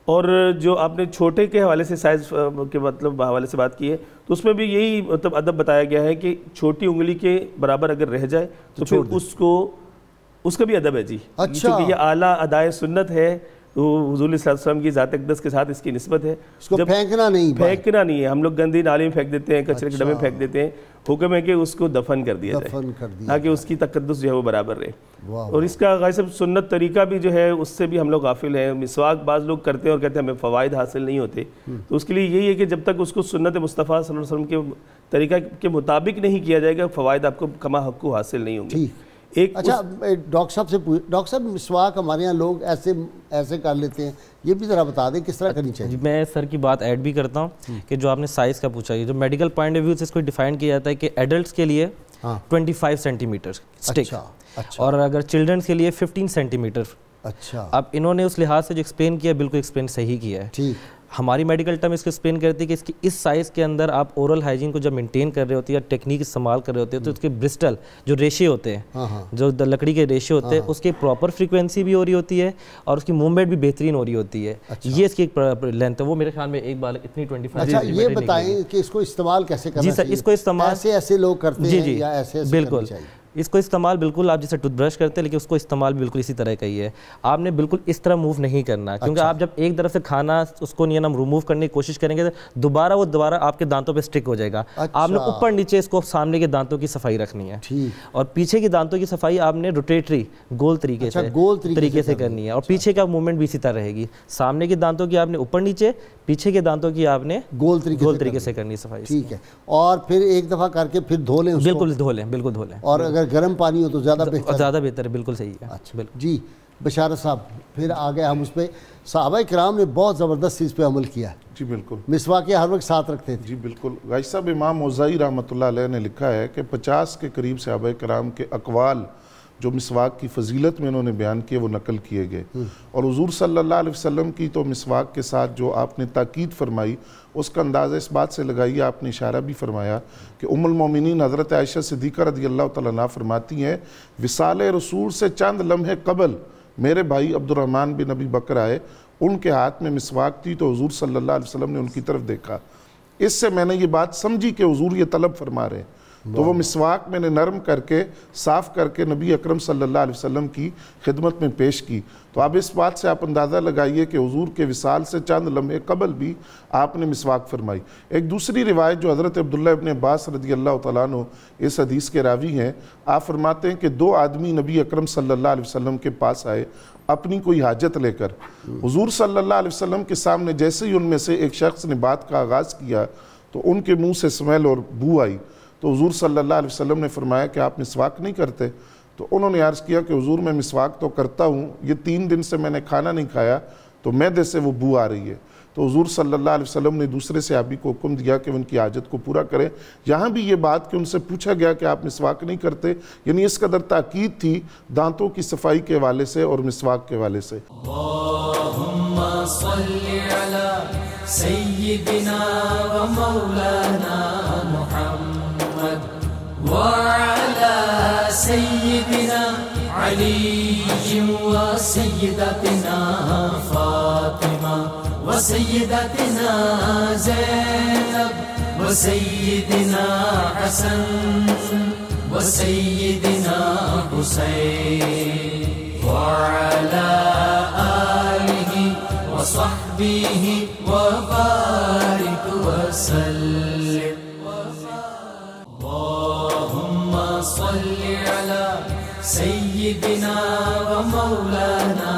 اور جو آپ نے چھوٹے کے حوالے سے سائز کے مطلب حوالے سے بات کی ہے تو اس میں بھی یہی مطلب ادب بتایا گیا ہے کہ چھوٹی انگلی کے برابر اگر رہ جائے تو پھر اس کا بھی ادب ہے جی. کیونکہ یہ اعلیٰ ادائے سنت ہے, تو حضور علیہ السلام کی ذات اقدس کے ساتھ اس کی نسبت ہے. اس کو پھینکنا نہیں ہے. ہم لوگ گندی نالی میں پھینک دیتے ہیں, کچرے کے ڈبے میں پھینک دیتے ہیں. حکم ہے کہ اس کو دفن کر دیا جائے تاکہ اس کی تقدس جو ہے وہ برابر رہے. اور اس کا غازی صاحب سنت طریقہ بھی جو ہے اس سے بھی ہم لوگ غافل ہیں. مسواک بعض لوگ کرتے ہیں اور کہتے ہیں ہمیں فوائد حاصل نہیں ہوتے, تو اس کے لیے یہی ہے کہ جب تک اس کو سنت مصطفیٰ صلی اللہ علیہ وسلم کے طریقہ کے مطابق نہیں کیا جائے گا, فوائد آپ کو کما حق کو حاصل نہیں ہوں گے. اچھا ڈاکٹر صاحب سے ڈاکٹر صاحب مسواک ہمارے یہاں لوگ ایسے کر لیتے ہیں, یہ بھی ذرا بتا دیں کس طرح کرنی چاہیے. میں سر کی بات ایڈ بھی کرتا ہوں کہ جو آپ نے سائز کا پوچھا, یہ جو میڈیکل پوائنٹ آف ویو سے اس کو ڈیفائن کیا جاتا ہے کہ ایڈلٹس کے لیے 25 سینٹی میٹر اسٹک, اور اگر چلڈرنس کے لیے 15 سینٹی میٹر. اچھا اب انہوں نے اس لحاظ سے جو ایکسپلین کیا بالکل ایکسپلین صحیح کیا ہے. ہماری میڈیکل ٹرم اس کو ایکسپلین کرتی ہے کہ اس کی اس سائز کے اندر آپ اورل ہائیجین کو جب مینٹین کر رہے ہوتے ہیں یا ٹیکنیک استعمال کر رہے ہوتے ہیں تو اس کے برسٹل جو ریشے ہوتے ہیں, جو لکڑی کے ریشے ہوتے ہیں, اس کے پراپر فریکوینسی بھی ہو رہی ہوتی ہے اور اس کی موومنٹ بھی بہترین ہو رہی ہوتی ہے. یہ اس کی ایک لینتھ ہے, وہ میرے خیال میں ایک بال اتنی 25. اچھا یہ بتائیں کہ اس کو استعمال کیسے کرنا چاہیے؟ جی سر, اس کو استعمال ایسے لوگ کرتے ہیں یا ایسے بالکل اس کو استعمال بالکل آپ جیسے ٹوتھ برش کرتے ہیں, لیکن اس کو استعمال بالکل اسی طرح کا ہی ہے. آپ نے بالکل اس طرح موو نہیں کرنا, کیونکہ آپ جب ایک طرف سے کھانا اس کو نہیں نا ریموو کرنے کی کوشش کریں گے تو دوبارہ آپ کے دانتوں پہ اسٹک ہو جائے گا. آپ نے اوپر نیچے اس کو سامنے کے دانتوں کی صفائی رکھنی ہے, اور پیچھے کے دانتوں کی صفائی آپ نے روٹیٹری گول طریقے سے کرنی ہے, اور پیچھے کا موومنٹ بھی اسی طرح رہے گی. سامنے کے دانتوں کی آپ نے اوپر نیچے, پیچھے کے دانتوں کی آپ نے گول طریقے سے کرنی صفائی. ٹھیک ہے, اور پھر ایک دفعہ کر کے پھر دھو لیں. بالکل دھو لیں, بالکل دھو لیں, اور اگر گرم پانی ہو تو زیادہ بہتر ہے. بالکل صحیح ہے. اچھا جی بشارت صاحب, پھر آگے ہم اس پہ صحابہ کرام نے بہت زبردست اس پہ عمل کیا ہے. جی بالکل, مسواک ہر وقت ساتھ رکھتے تھے. جی بالکل. غازی صاحب امام اوزاعی رحمۃ اللہ علیہ نے لکھا ہے کہ 50 کے قریب صحابہ کرام کے اقوال جو مسواک کی فضیلت میں انہوں نے بیان کیے وہ نقل کیے گئے, اور حضور صلی اللہ علیہ وسلم کی تو مسواک کے ساتھ جو آپ نے تاکید فرمائی اس کا اندازہ اس بات سے لگائیے. آپ نے اشارہ بھی فرمایا کہ ام المومنین حضرت عائشہ صدیقہ رضی اللہ تعالیٰ عنہا فرماتی ہیں وصال رسول سے چند لمحے قبل میرے بھائی عبد الرحمن بن ابی بکر آئے, ان کے ہاتھ میں مسواک تھی تو حضور صلی اللہ علیہ وسلم نے ان کی طرف دیکھا. اس سے میں نے یہ بات سمجھی کہ حضور یہ طلب فرما رہے ہیں, تو وہ مسواک میں نے نرم کر کے صاف کر کے نبی اکرم صلی اللہ علیہ وسلم کی خدمت میں پیش کی. تو اب اس بات سے آپ اندازہ لگائیے کہ حضور کے وصال سے چند لمحے قبل بھی آپ نے مسواک فرمائی. ایک دوسری روایت جو حضرت عبداللہ ابن عباس رضی اللہ تعالیٰ عنہ اس حدیث کے راوی ہیں, آپ فرماتے ہیں کہ 2 آدمی نبی اکرم صلی اللہ علیہ وسلم کے پاس آئے اپنی کوئی حاجت لے کر. حضور صلی اللہ علیہ وسلم کے سامنے جیسے ہی ان میں سے ایک شخص نے بات کا آغاز کیا تو ان کے منہ سے اسمیل اور بو آئی. تو حضور صلی اللہ علیہ وسلم نے فرمایا کہ آپ مسواک نہیں کرتے؟ تو انہوں نے عرض کیا کہ حضور میں مسواک تو کرتا ہوں, یہ 3 دن سے میں نے کھانا نہیں کھایا تو معدے سے وہ بو آ رہی ہے. تو حضور صلی اللہ علیہ وسلم نے دوسرے صحابی کو حکم دیا کہ ان کی حاجت کو پورا کریں. یہاں بھی یہ بات کہ ان سے پوچھا گیا کہ آپ مسواک نہیں کرتے, یعنی اس قدر تاکید تھی دانتوں کی صفائی کے حوالے سے اور مسواک کے حوالے سے. اللہم صلی علی سیدنا و مولانا محمد وعلى سيدنا علي وسيدتنا فاطمة وسيدتنا زينب وسيدنا حسن وسيدنا حسين وعلى آله وصحبه وبارك وسلم. اللهم صل على سيدنا ومولانا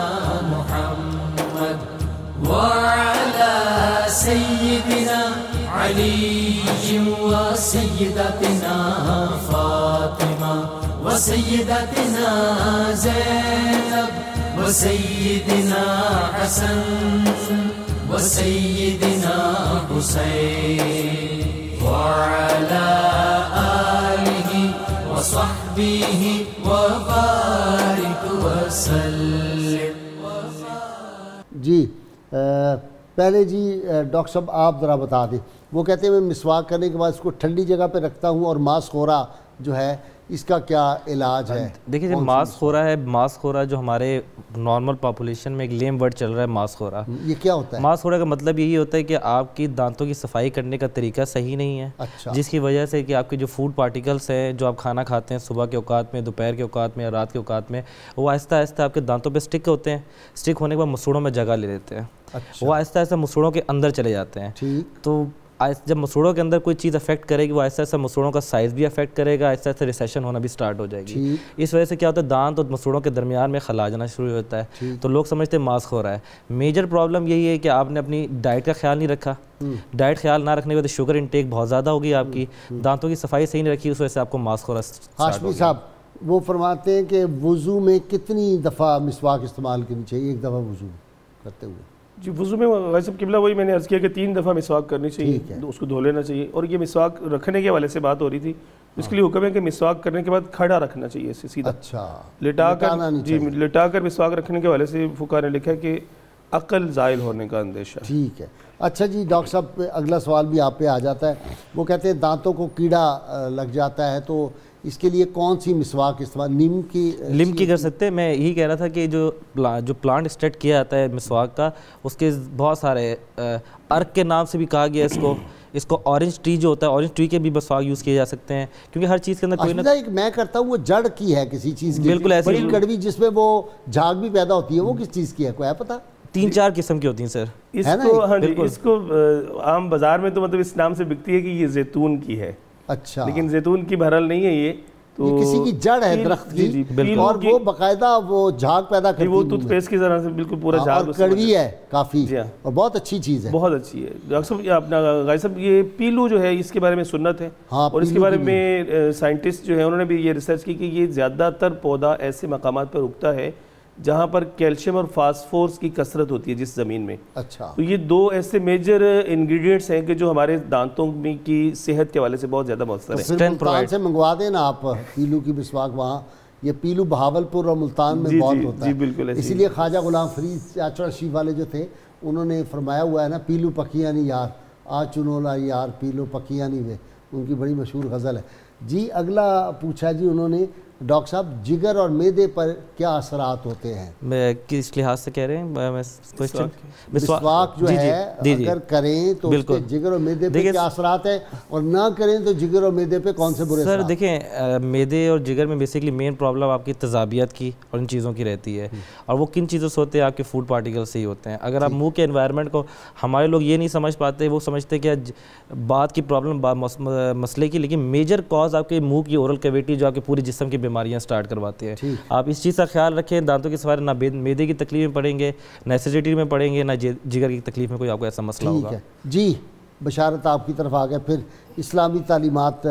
محمد وعلى سيدنا علي وسيدتنا فاطمة وسيدتنا زينب وسيدنا حسن وسيدنا حسين وعلى آله وصحبه وبارك وسلم. جی پہلے جی ڈاکٹر صاحب آپ ذرا بتا دیں. وہ کہتے ہیں میں مسواک کرنے کے بعد اس کو ٹھنڈی جگہ پہ رکھتا ہوں اور ماس خورا جو ہے اس کا کیا علاج ہے؟ دیکھیے جو ماس خورا ہے، ماس خورا جو ہمارے نارمل پاپولیشن میں ایک لیم ورڈ چل رہا ہے ماس خورا. یہ کیا ہوتا ہے؟ ماس خورا کا مطلب یہی ہوتا ہے کہ آپ کی دانتوں کی صفائی کرنے کا طریقہ صحیح نہیں ہے. اچھا. جس کی وجہ سے کہ آپ کے جو فوڈ پارٹیکلس ہیں جو آپ کھانا کھاتے ہیں صبح کے اوقات میں، دوپہر کے اوقات میں یا رات کے اوقات میں، وہ آہستہ آہستہ آپ کے دانتوں پہ سٹک ہوتے ہیں. سٹک ہونے کے بعد مسوڑوں میں جگہ لے لیتے ہیں. وہ آہستہ آہستہ مسوڑوں کے اندر چلے جاتے ہیں. تو جب مسوڑوں کے اندر کوئی چیز افیکٹ کرے گی وہ آہستہ آہستہ مسوڑوں کا سائز بھی افیکٹ کرے گا، آہستہ آہستہ ریسیشن ہونا بھی سٹارٹ ہو جائے گی. اس وجہ سے کیا ہوتا ہے دانت اور مسوڑوں کے درمیان میں خلا جانا شروع ہوتا ہے. تو لوگ سمجھتے ہیں ماس خورا ہے. میجر پرابلم یہی ہے کہ آپ نے اپنی ڈائٹ کا خیال نہیں رکھا. ڈائٹ خیال نہ رکھنے کی وجہ سے شوگر انٹیک بہت زیادہ ہوگی آپ کی. دانتوں کی صفائی صحیح نہیں رکھی، اس وجہ سے آپ کو ماس خورا. ہاشمی صاحب وہ فرماتے ہیں کہ وضو میں کتنی دفعہ مسواک استعمال کرنی چاہیے ایک دفعہ وضو کرتے ہوئے؟ جی وضو میں ویسے قبلہ وہی میں نے عرض کیا کہ 3 دفعہ مسواک کرنی چاہیے، اس کو دھو لینا چاہیے. اور یہ مسواک رکھنے کے حوالے سے بات ہو رہی تھی، اس کے لیے حکم ہے کہ مسواک کرنے کے بعد کھڑا رکھنا چاہیے اسے سیدھا. اچھا. لٹا کر جی لٹا کر مسواک رکھنے کے حوالے سے فقہا نے لکھا ہے کہ عقل زائل ہونے کا اندیشہ. ٹھیک ہے. اچھا جی ڈاکٹر صاحب اگلا سوال بھی آپ پہ آ جاتا ہے. وہ کہتے ہیں دانتوں کو کیڑا لگ جاتا ہے تو اس کے لیے کون سی مسواک استعمال؟ نیم کی کر سکتے ہیں. میں یہی کہہ رہا تھا کہ جو پلانٹ اسٹارٹ کیا جاتا ہے مسواک کا، اس کے بہت سارے ارک کے نام سے بھی کہا گیا اس کو اورنج ٹری جو ہوتا ہے، اورنج ٹری کے بھی مسواک یوز کیے جا سکتے ہیں کیونکہ ہر چیز کے اندر کوئی نہ ایک میں کرتا ہوں وہ جڑ کی ہے کسی چیز کی، بالکل ایسی بڑی کڑوی جس میں وہ جھاگ بھی پیدا ہوتی ہے، وہ کس چیز کی ہے کوئی ہے پتہ؟ 3-4 قسم کی ہوتی ہیں سر. اس کو ہاں جی اس کو عام بازار میں تو مطلب اس نام سے بکتی ہے کہ یہ زیتون کی ہے. اچھا. لیکن زیتون کی بہرحال نہیں ہے یہ تو کسی کی جڑ ہے درخت کی اور وہ باقاعدہ وہ جھاگ پیدا کرتی ہے. وہ ٹوتھ پیسٹ کی طرح سے بالکل پورا جھاگ، اور کڑوی ہے کافی اور بہت اچھی چیز ہے. بہت اچھی ہے. ڈاکٹر صاحب اپنا غازی صاحب یہ پیلو جو ہے اس کے بارے میں سنت ہے اور اس کے بارے میں سائنٹسٹ جو ہے انہوں نے بھی یہ ریسرچ کی کہ یہ زیادہ تر پودا ایسے مقامات پر اگتا ہے جہاں پر کیلشیم اور فاسفورس کی کثرت ہوتی ہے جس زمین میں. اچھا. تو یہ 2 ایسے میجر انگریڈینٹس ہیں کہ جو ہمارے دانتوں کی صحت کے حوالے سے بہت زیادہ مؤثر ہے. ملتان سے منگوا دیں نا آپ پیلو کی مسواک. وہاں یہ پیلو بہاولپور اور ملتان میں بہت ہوتا ہے. بالکل. اسی لیے خواجہ غلام فرید چاچڑ شیف والے جو تھے انہوں نے فرمایا ہوا ہے نا پیلو پکیاں نہیں یار آ چنولا یار پیلو پکیاں نہیں وے، ان کی بڑی مشہور غزل ہے. جی اگلا پوچھا جی انہوں نے ڈاکٹر صاحب جگر اور معدے پر کیا اثرات ہوتے ہیں؟ کس لحاظ سے کہہ رہے ہیں؟ مسواک جو ہے اگر کریں تو اس کے جگر اور معدے پہ کیا اثرات ہیں اور نہ کریں تو جگر اور معدے پہ کون سے برے اثرات؟ سر دیکھیں معدے اور جگر میں بیسیکلی مین پرابلم آپ کی تیزابیت کی اور ان چیزوں کی رہتی ہے. اور وہ کن چیزوں سے ہوتے ہیں؟ آپ کے فوڈ پارٹیکل سے ہی ہوتے ہیں. اگر آپ منہ کے انوائرمنٹ کو، ہمارے لوگ یہ نہیں سمجھ پاتے، وہ سمجھتے کہ بات کی پرابلم مسئلے کی، لیکن میجر کاز آپ کے منہ کی اورل کیویٹی جو آپ کے پورے جسم کی بیماریاں سٹارٹ کرواتے ہیں. آپ اس چیز کا خیال رکھیں. دانتوں کی صفائی، نہ معدے کی تکلیف میں پڑیں گے، نہ ایسیڈیٹی میں پڑیں گے، نہ جگر کی تکلیف میں کوئی آپ کو ایسا مسئلہ ہوگا. جی بشارت آپ کی طرف آ گئے. پھر اسلامی تعلیمات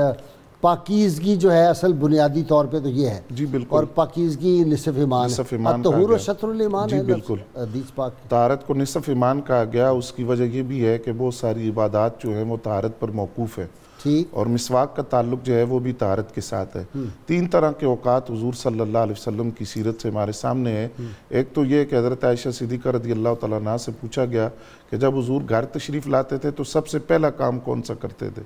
پاکیزگی جو ہے اصل بنیادی طور پہ تو یہ ہے. جی بالکل. اور پاکیزگی نصف ایمان ہے. الطہور و شطر الایمان ہے. جی بالکل. حدیث پاک طہارت کو نصف ایمان کہا گیا. اس کی وجہ یہ بھی ہے کہ بہت ساری عبادات جو ہیں وہ طہارت پر موقوف ہیں. اور مسواک کا تعلق جو ہے وہ بھی طہارت کے ساتھ ہے. 3 طرح کے اوقات حضور صلی اللہ علیہ وسلم کی سیرت سے ہمارے سامنے ہے. ایک تو یہ کہ حضرت عائشہ صدیقہ رضی اللہ تعالیٰ عنہا سے پوچھا گیا کہ جب حضور گھر تشریف لاتے تھے تو سب سے پہلا کام کون سا کرتے تھے؟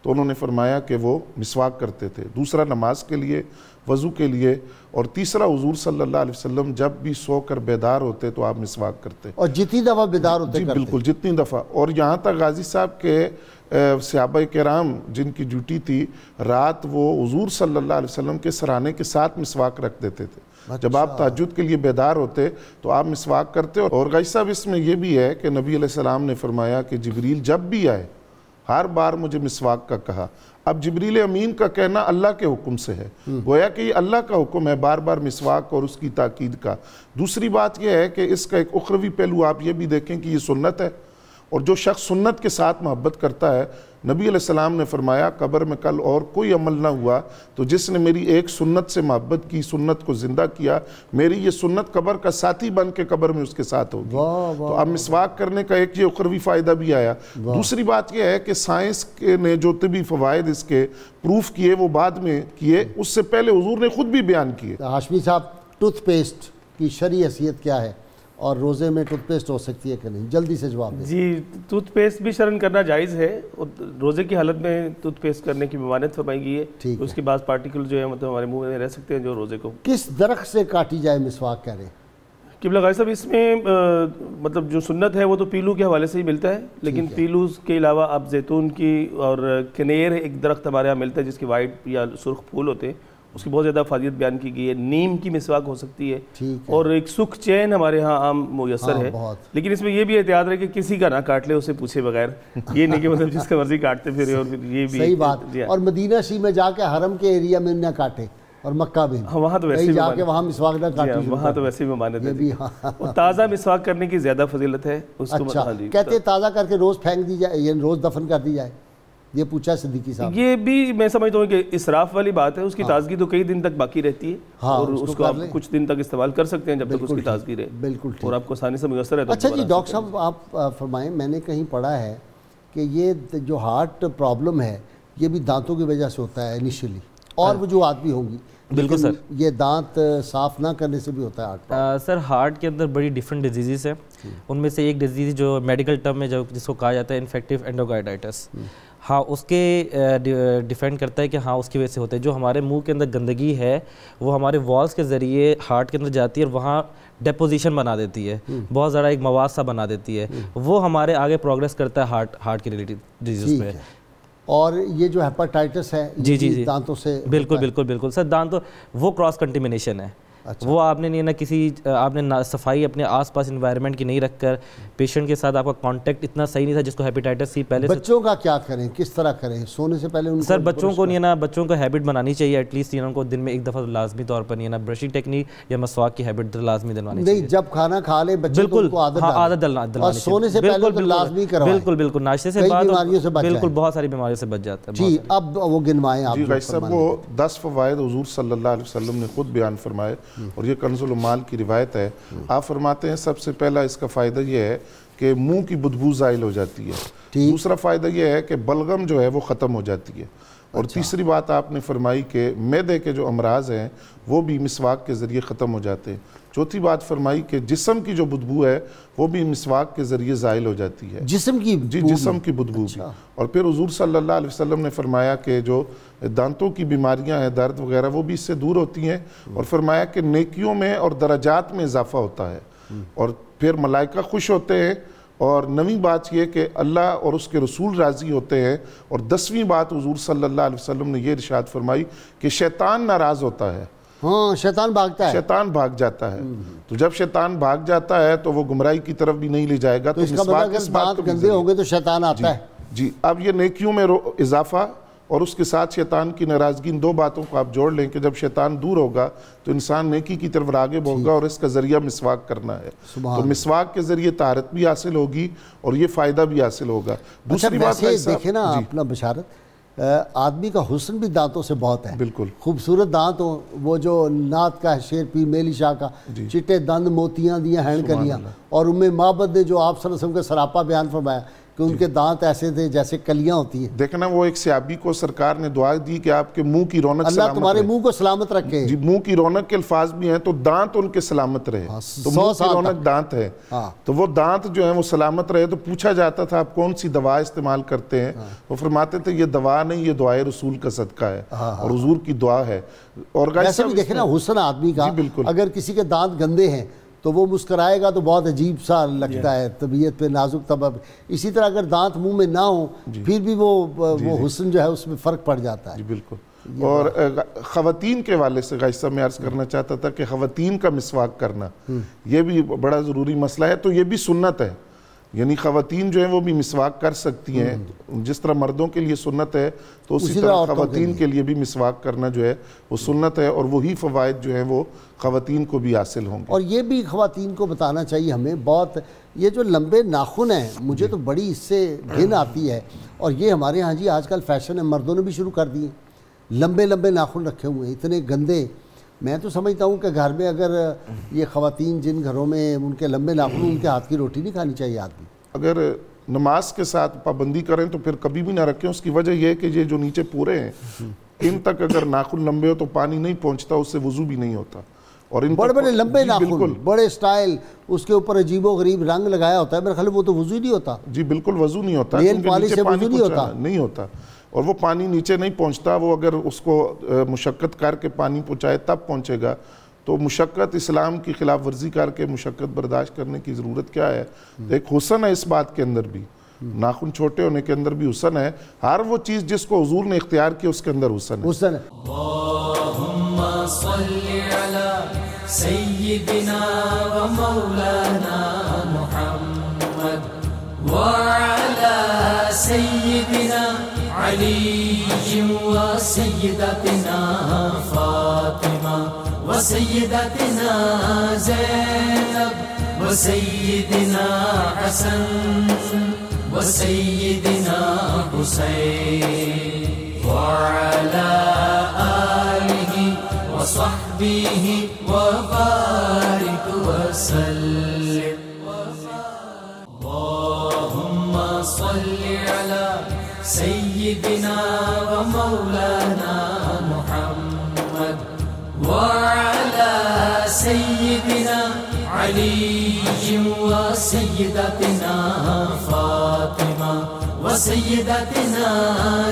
تو انہوں نے فرمایا کہ وہ مسواک کرتے تھے، دوسرا نماز کے لیے، وضو کے لیے، اور تیسرا حضور صلی اللہ علیہ وسلم جب بھی سو کر بیدار ہوتے تو آپ مسواک کرتے، اور جتنی دفعہ بیدار ہوتے جی کرتے؟ بالکل، جتنی دفعہ. اور یہاں تک غازی صاحب کے صحابہ کرام جن کی ڈیوٹی تھی رات وہ حضور صلی اللہ علیہ وسلم کے سرانے کے ساتھ مسواک رکھ دیتے تھے. جب آپ تہجد کے لیے بیدار ہوتے تو آپ مسواک کرتے. اور غازی صاحب اس میں یہ بھی ہے کہ نبی علیہ السلام نے فرمایا کہ جبریل جب بھی آئے ہر بار مجھے مسواک کا کہا. اب جبریل امین کا کہنا اللہ کے حکم سے ہے، گویا کہ یہ اللہ کا حکم ہے بار بار مسواک اور اس کی تاکید کا. دوسری بات یہ ہے کہ اس کا ایک اخروی پہلو آپ یہ بھی دیکھیں کہ یہ سنت ہے، اور جو شخص سنت کے ساتھ محبت کرتا ہے، نبی علیہ السلام نے فرمایا قبر میں کل اور کوئی عمل نہ ہوا تو جس نے میری ایک سنت سے محبت کی، سنت کو زندہ کیا، میری یہ سنت قبر کا ساتھی بن کے قبر میں اس کے ساتھ ہوگی. تو اب مسواک کرنے کا ایک یہ اخروی فائدہ بھی آیا. دوسری بات یہ ہے کہ سائنس نے جو طبی فوائد اس کے پروف کیے وہ بعد میں کیے، اس سے پہلے حضور نے خود بھی بیان کیے. ہاشمی صاحب، ٹوتھ پیسٹ کی شرعی حیثیت کیا ہے اور روزے میں ٹوتھ پیسٹ ہو سکتی ہے کہ نہیں؟ جلدی سے جواب دیں. جی، ٹوتھ پیسٹ بھی شرعاً کرنا جائز ہے، اور روزے کی حالت میں ٹوتھ پیسٹ کرنے کی ممانعت فرمائی گئی ہے. اس کے بعد پارٹیکل جو ہے مطلب ہمارے منہ میں رہ سکتے ہیں جو روزے کو. کس درخت سے کاٹی جائے مسواک کہہ رہے ہیں؟ قبلہ غازی صاحب اس میں مطلب جو سنت ہے وہ تو پیلو کے حوالے سے ہی ملتا ہے، لیکن پیلو کے علاوہ آپ زیتون کی اور کنیر ایک درخت ہمارے یہاں ملتا ہے جس کے وائٹ یا سرخ پھول ہوتے ہیں، اس کی بہت زیادہ فضیلت بیان کی گئی ہے. نیم کی مسواک ہو سکتی ہے، اور ایک سکھ چین ہمارے ہاں عام میسر ہے. لیکن اس میں یہ بھی احتیاط رہے کہ کسی کا نہ کاٹ لے اسے پوچھے بغیر. یہ نہیں کہ مطلب جس کا مرضی کاٹتے پھرے. اور یہ بھی صحیح بات. اور مدینہ شریف میں جا کے حرم کے ایریا میں نہ کاٹے، اور مکہ میں وہاں تو ویسے جا کے وہاں مسواک نہ کاٹے، وہاں تو ویسے ہی ممانعت ہے. تازہ مسواک کرنے کی زیادہ فضیلت ہے. اچھا، کہتے ہیں تازہ کر کے روز پھینک دی جائے، یعنی روز دفن کر دی جائے. یہ پوچھا صدیقی صاحب. یہ بھی میں سمجھتا ہوں کہ اسراف والی بات ہے. اس کی تازگی تو کئی دن تک باقی رہتی ہے، اور اس کو آپ کچھ دن تک استعمال کر سکتے ہیں جب تک اس کی تازگی رہے. بالکل، اور آپ کو آسانی سے میسر ہے. اچھا جی ڈاکٹر صاحب آپ فرمائیں، میں نے کہیں پڑھا ہے کہ یہ جو ہارٹ پرابلم ہے یہ بھی دانتوں کی وجہ سے ہوتا ہے انیشلی، اور وجوہات بھی ہوں گی. بالکل سر، یہ دانت صاف نہ کرنے سے بھی ہوتا ہے ہارٹ؟ سر ہارٹ کے اندر بڑی ڈیفرنٹ ڈیزیزز ہیں. ان میں سے ایک ڈیزیز جو میڈیکل ٹرم میں جس کو کہا جاتا ہے انفیکٹیو اینڈوکارڈائٹس، ہاں اس کے ڈیفینڈ کرتا ہے کہ ہاں اس کی وجہ سے ہوتا ہے. جو ہمارے منہ کے اندر گندگی ہے وہ ہمارے والز کے ذریعے ہارٹ کے اندر جاتی ہے اور وہاں ڈیپوزیشن بنا دیتی ہے، بہت زیادہ ایک مواد سا بنا دیتی ہے. وہ ہمارے آگے پروگریس کرتا ہے ہارٹ کے ریلیٹڈ ڈیزیز میں. اور یہ جو ہیپاٹائٹس ہے جی دانتوں سے؟ بالکل سر. دانتوں وہ کراس کنٹیمنیشن ہے. وہ آپ نے نہیں نہ کسی آپ نے صفائی اپنے آس پاس انوائرمنٹ کی نہیں رکھ کر پیشنٹ کے ساتھ آپ کا کانٹیکٹ اتنا صحیح نہیں تھا جس کو ہیپیٹائٹس سی پہلے. بچوں کا کیا کریں، کس طرح کریں سونے سے پہلے؟ سر بچوں کو نہیں نا، بچوں کو ہیبٹ بنانی چاہیے ایٹ لیسٹ ان کو دن میں ایک دفعہ لازمی طور پر نہیں نا برشنگ ٹیکنیک یا مسواک کی ہیبٹ لازمی دلوانی چاہیے. نہیں، جب کھانا کھا لے بچے کو عادت دلوانی، اور سونے سے پہلے تو لازمی کروائیں. بالکل ناشتے سے بعد بالکل بہت ساری بیماریوں سے بچ جاتا ہے. جی اب وہ گنوائیں آپ. جی بھائی صاحب، وہ 10 فوائد حضور صلی اللہ علیہ وسلم نے خود بیان فرمائے، اور یہ کنز مال کی روایت ہے. آپ فرماتے ہیں سب سے پہلا اس کا فائدہ یہ ہے کہ منہ کی بدبو زائل ہو جاتی ہے. دوسرا فائدہ یہ ہے کہ بلغم جو ہے وہ ختم ہو جاتی ہے. اور تیسری بات آپ نے فرمائی کہ معدے کے جو امراض ہیں وہ بھی مسواک کے ذریعے ختم ہو جاتے ہیں. چوتھی بات فرمائی کہ جسم کی جو بدبو ہے وہ بھی مسواک کے ذریعے زائل ہو جاتی ہے. جسم کی؟ جی، جسم کی بدبو بھی. اور پھر حضور صلی اللہ علیہ وسلم نے فرمایا کہ جو دانتوں کی بیماریاں ہیں، درد وغیرہ، وہ بھی اس سے دور ہوتی ہیں. اور فرمایا کہ نیکیوں میں اور درجات میں اضافہ ہوتا ہے. اور پھر ملائکہ خوش ہوتے ہیں. اور نویں بات یہ کہ اللہ اور اس کے رسول راضی ہوتے ہیں. اور 10ویں بات حضور صلی اللہ علیہ وسلم نے یہ ارشاد فرمائی کہ شیطان ناراض ہوتا ہے. ہاں، شیطان بھاگتا ہے، شیطان بھاگ جاتا ہے. تو جب شیطان بھاگ جاتا ہے تو وہ گمراہی کی طرف بھی نہیں لے جائے گا. تو اس کا مطلب اس بات گندے ہوں گے تو شیطان آتا ہے. جی، اب یہ نیکیوں میں اضافہ اور اس کے ساتھ شیطان کی ناراضگی، ان 2 باتوں کو آپ جوڑ لیں کہ جب شیطان دور ہوگا تو انسان نیکی کی طرف راغب ہوگا، اور اس کا ذریعہ مسواک کرنا ہے. تو مسواک کے ذریعے طہارت بھی حاصل ہوگی اور یہ فائدہ بھی حاصل ہوگا. دوسری بات دیکھیں نا اپنا بشارت، آدمی کا حسن بھی دانتوں سے بہت ہے. بالکل خوبصورت دانت ہوں، وہ جو نعت کا شیر پیر میلی شاہ کا چٹے دند موتیاں دیاں ہین کریاں، اور مابد نے جو آپ صلی اللہ علیہ وسلم کا سراپا بیان فرمایا کہ ان کے دانت ایسے تھے جیسے کلیاں ہوتی ہیں. دیکھنا وہ ایک سیابی کو سرکار نے دعا دی کہ آپ کے منہ کی رونق اللہ سلامت تمہارے رہے. منہ کو سلامت رکھے. جی منہ کی رونق کے الفاظ بھی ہیں تو دانت ان کے سلامت رہے. تو منہ کی رونق دانت ہے. تو وہ دانت جو ہیں وہ سلامت رہے. تو پوچھا جاتا تھا آپ کون سی دوا استعمال کرتے ہیں, وہ فرماتے تھے یہ دوا نہیں, یہ دعائے رسول کا صدقہ ہے اور حضور کی دعا ہے. اور ویسے بھی دیکھیں نا حسن آدمی کا, اگر کسی کے دانت گندے ہیں تو وہ مسکرائے گا تو بہت عجیب سا لگتا ہے, طبیعت پہ نازک طبع. اسی طرح اگر دانت منہ میں نہ ہوں پھر بھی وہ حسن جو ہے اس میں فرق پڑ جاتا ہے. جی بالکل. اور خواتین کے والے سے غازی صاحب میں عرض کرنا چاہتا تھا کہ خواتین کا مسواک کرنا یہ بھی بڑا ضروری مسئلہ ہے. تو یہ بھی سنت ہے, یعنی خواتین جو ہیں وہ بھی مسواک کر سکتی ہیں. جس طرح مردوں کے لیے سنت ہے تو اسی طرح خواتین کے لیے بھی مسواک کرنا جو ہے وہ سنت ہے, اور وہی فوائد جو ہیں وہ خواتین کو بھی حاصل ہوں گے. اور یہ بھی خواتین کو بتانا چاہیے ہمیں, بہت یہ جو لمبے ناخن ہیں مجھے تو بڑی اس سے گھن آتی ہے, اور یہ ہمارے ہاں جی آج کل فیشن ہے, مردوں نے بھی شروع کر دیے لمبے لمبے ناخن رکھے ہوئے ہیں اتنے گندے. میں تو سمجھتا ہوں کہ گھر میں اگر یہ خواتین جن گھروں میں ان کے لمبے ناخن, ان کے ہاتھ کی روٹی نہیں کھانی چاہیے آدمی. اگر نماز کے ساتھ پابندی کریں تو پھر کبھی بھی نہ رکھیں. اس کی وجہ یہ ہے کہ یہ جو نیچے پورے ہیں ان تک اگر ناخن لمبے ہو تو پانی نہیں پہنچتا, اس سے وضو بھی نہیں ہوتا. اور ان بڑے بڑے لمبے ناخن, بڑے سٹائل, اس کے اوپر عجیب و غریب رنگ لگایا ہوتا ہے, میرے خیال وہ تو وضو ہی نہیں ہوتا. جی بالکل وضو نہیں ہوتا, نیل پالش سے وضو نہیں ہوتا. اور وہ پانی نیچے نہیں پہنچتا, وہ اگر اس کو مشقت کر کے پانی پہنچائے تب پہنچے گا. تو مشقت اسلام کی خلاف ورزی کر کے مشقت برداشت کرنے کی ضرورت کیا ہے؟ ایک حسن ہے اس بات کے اندر بھی, ناخن چھوٹے ہونے کے اندر بھی حسن ہے. ہر وہ چیز جس کو حضور نے اختیار کی اس کے اندر حسن ہے. اللہم صلی علی سیدنا و مولانا محمد وعلی سیدنا علی و سیدتنا فاطمہ وسیدتنا زینب وسیدنا حسن وسیدنا حسین وعلی آلہ وصحبہ وبارک وسلم. اللہم صلی علی سیدنا و مولانا محمد وعلى سيدنا علي وسيدتنا فاطمة وسيدتنا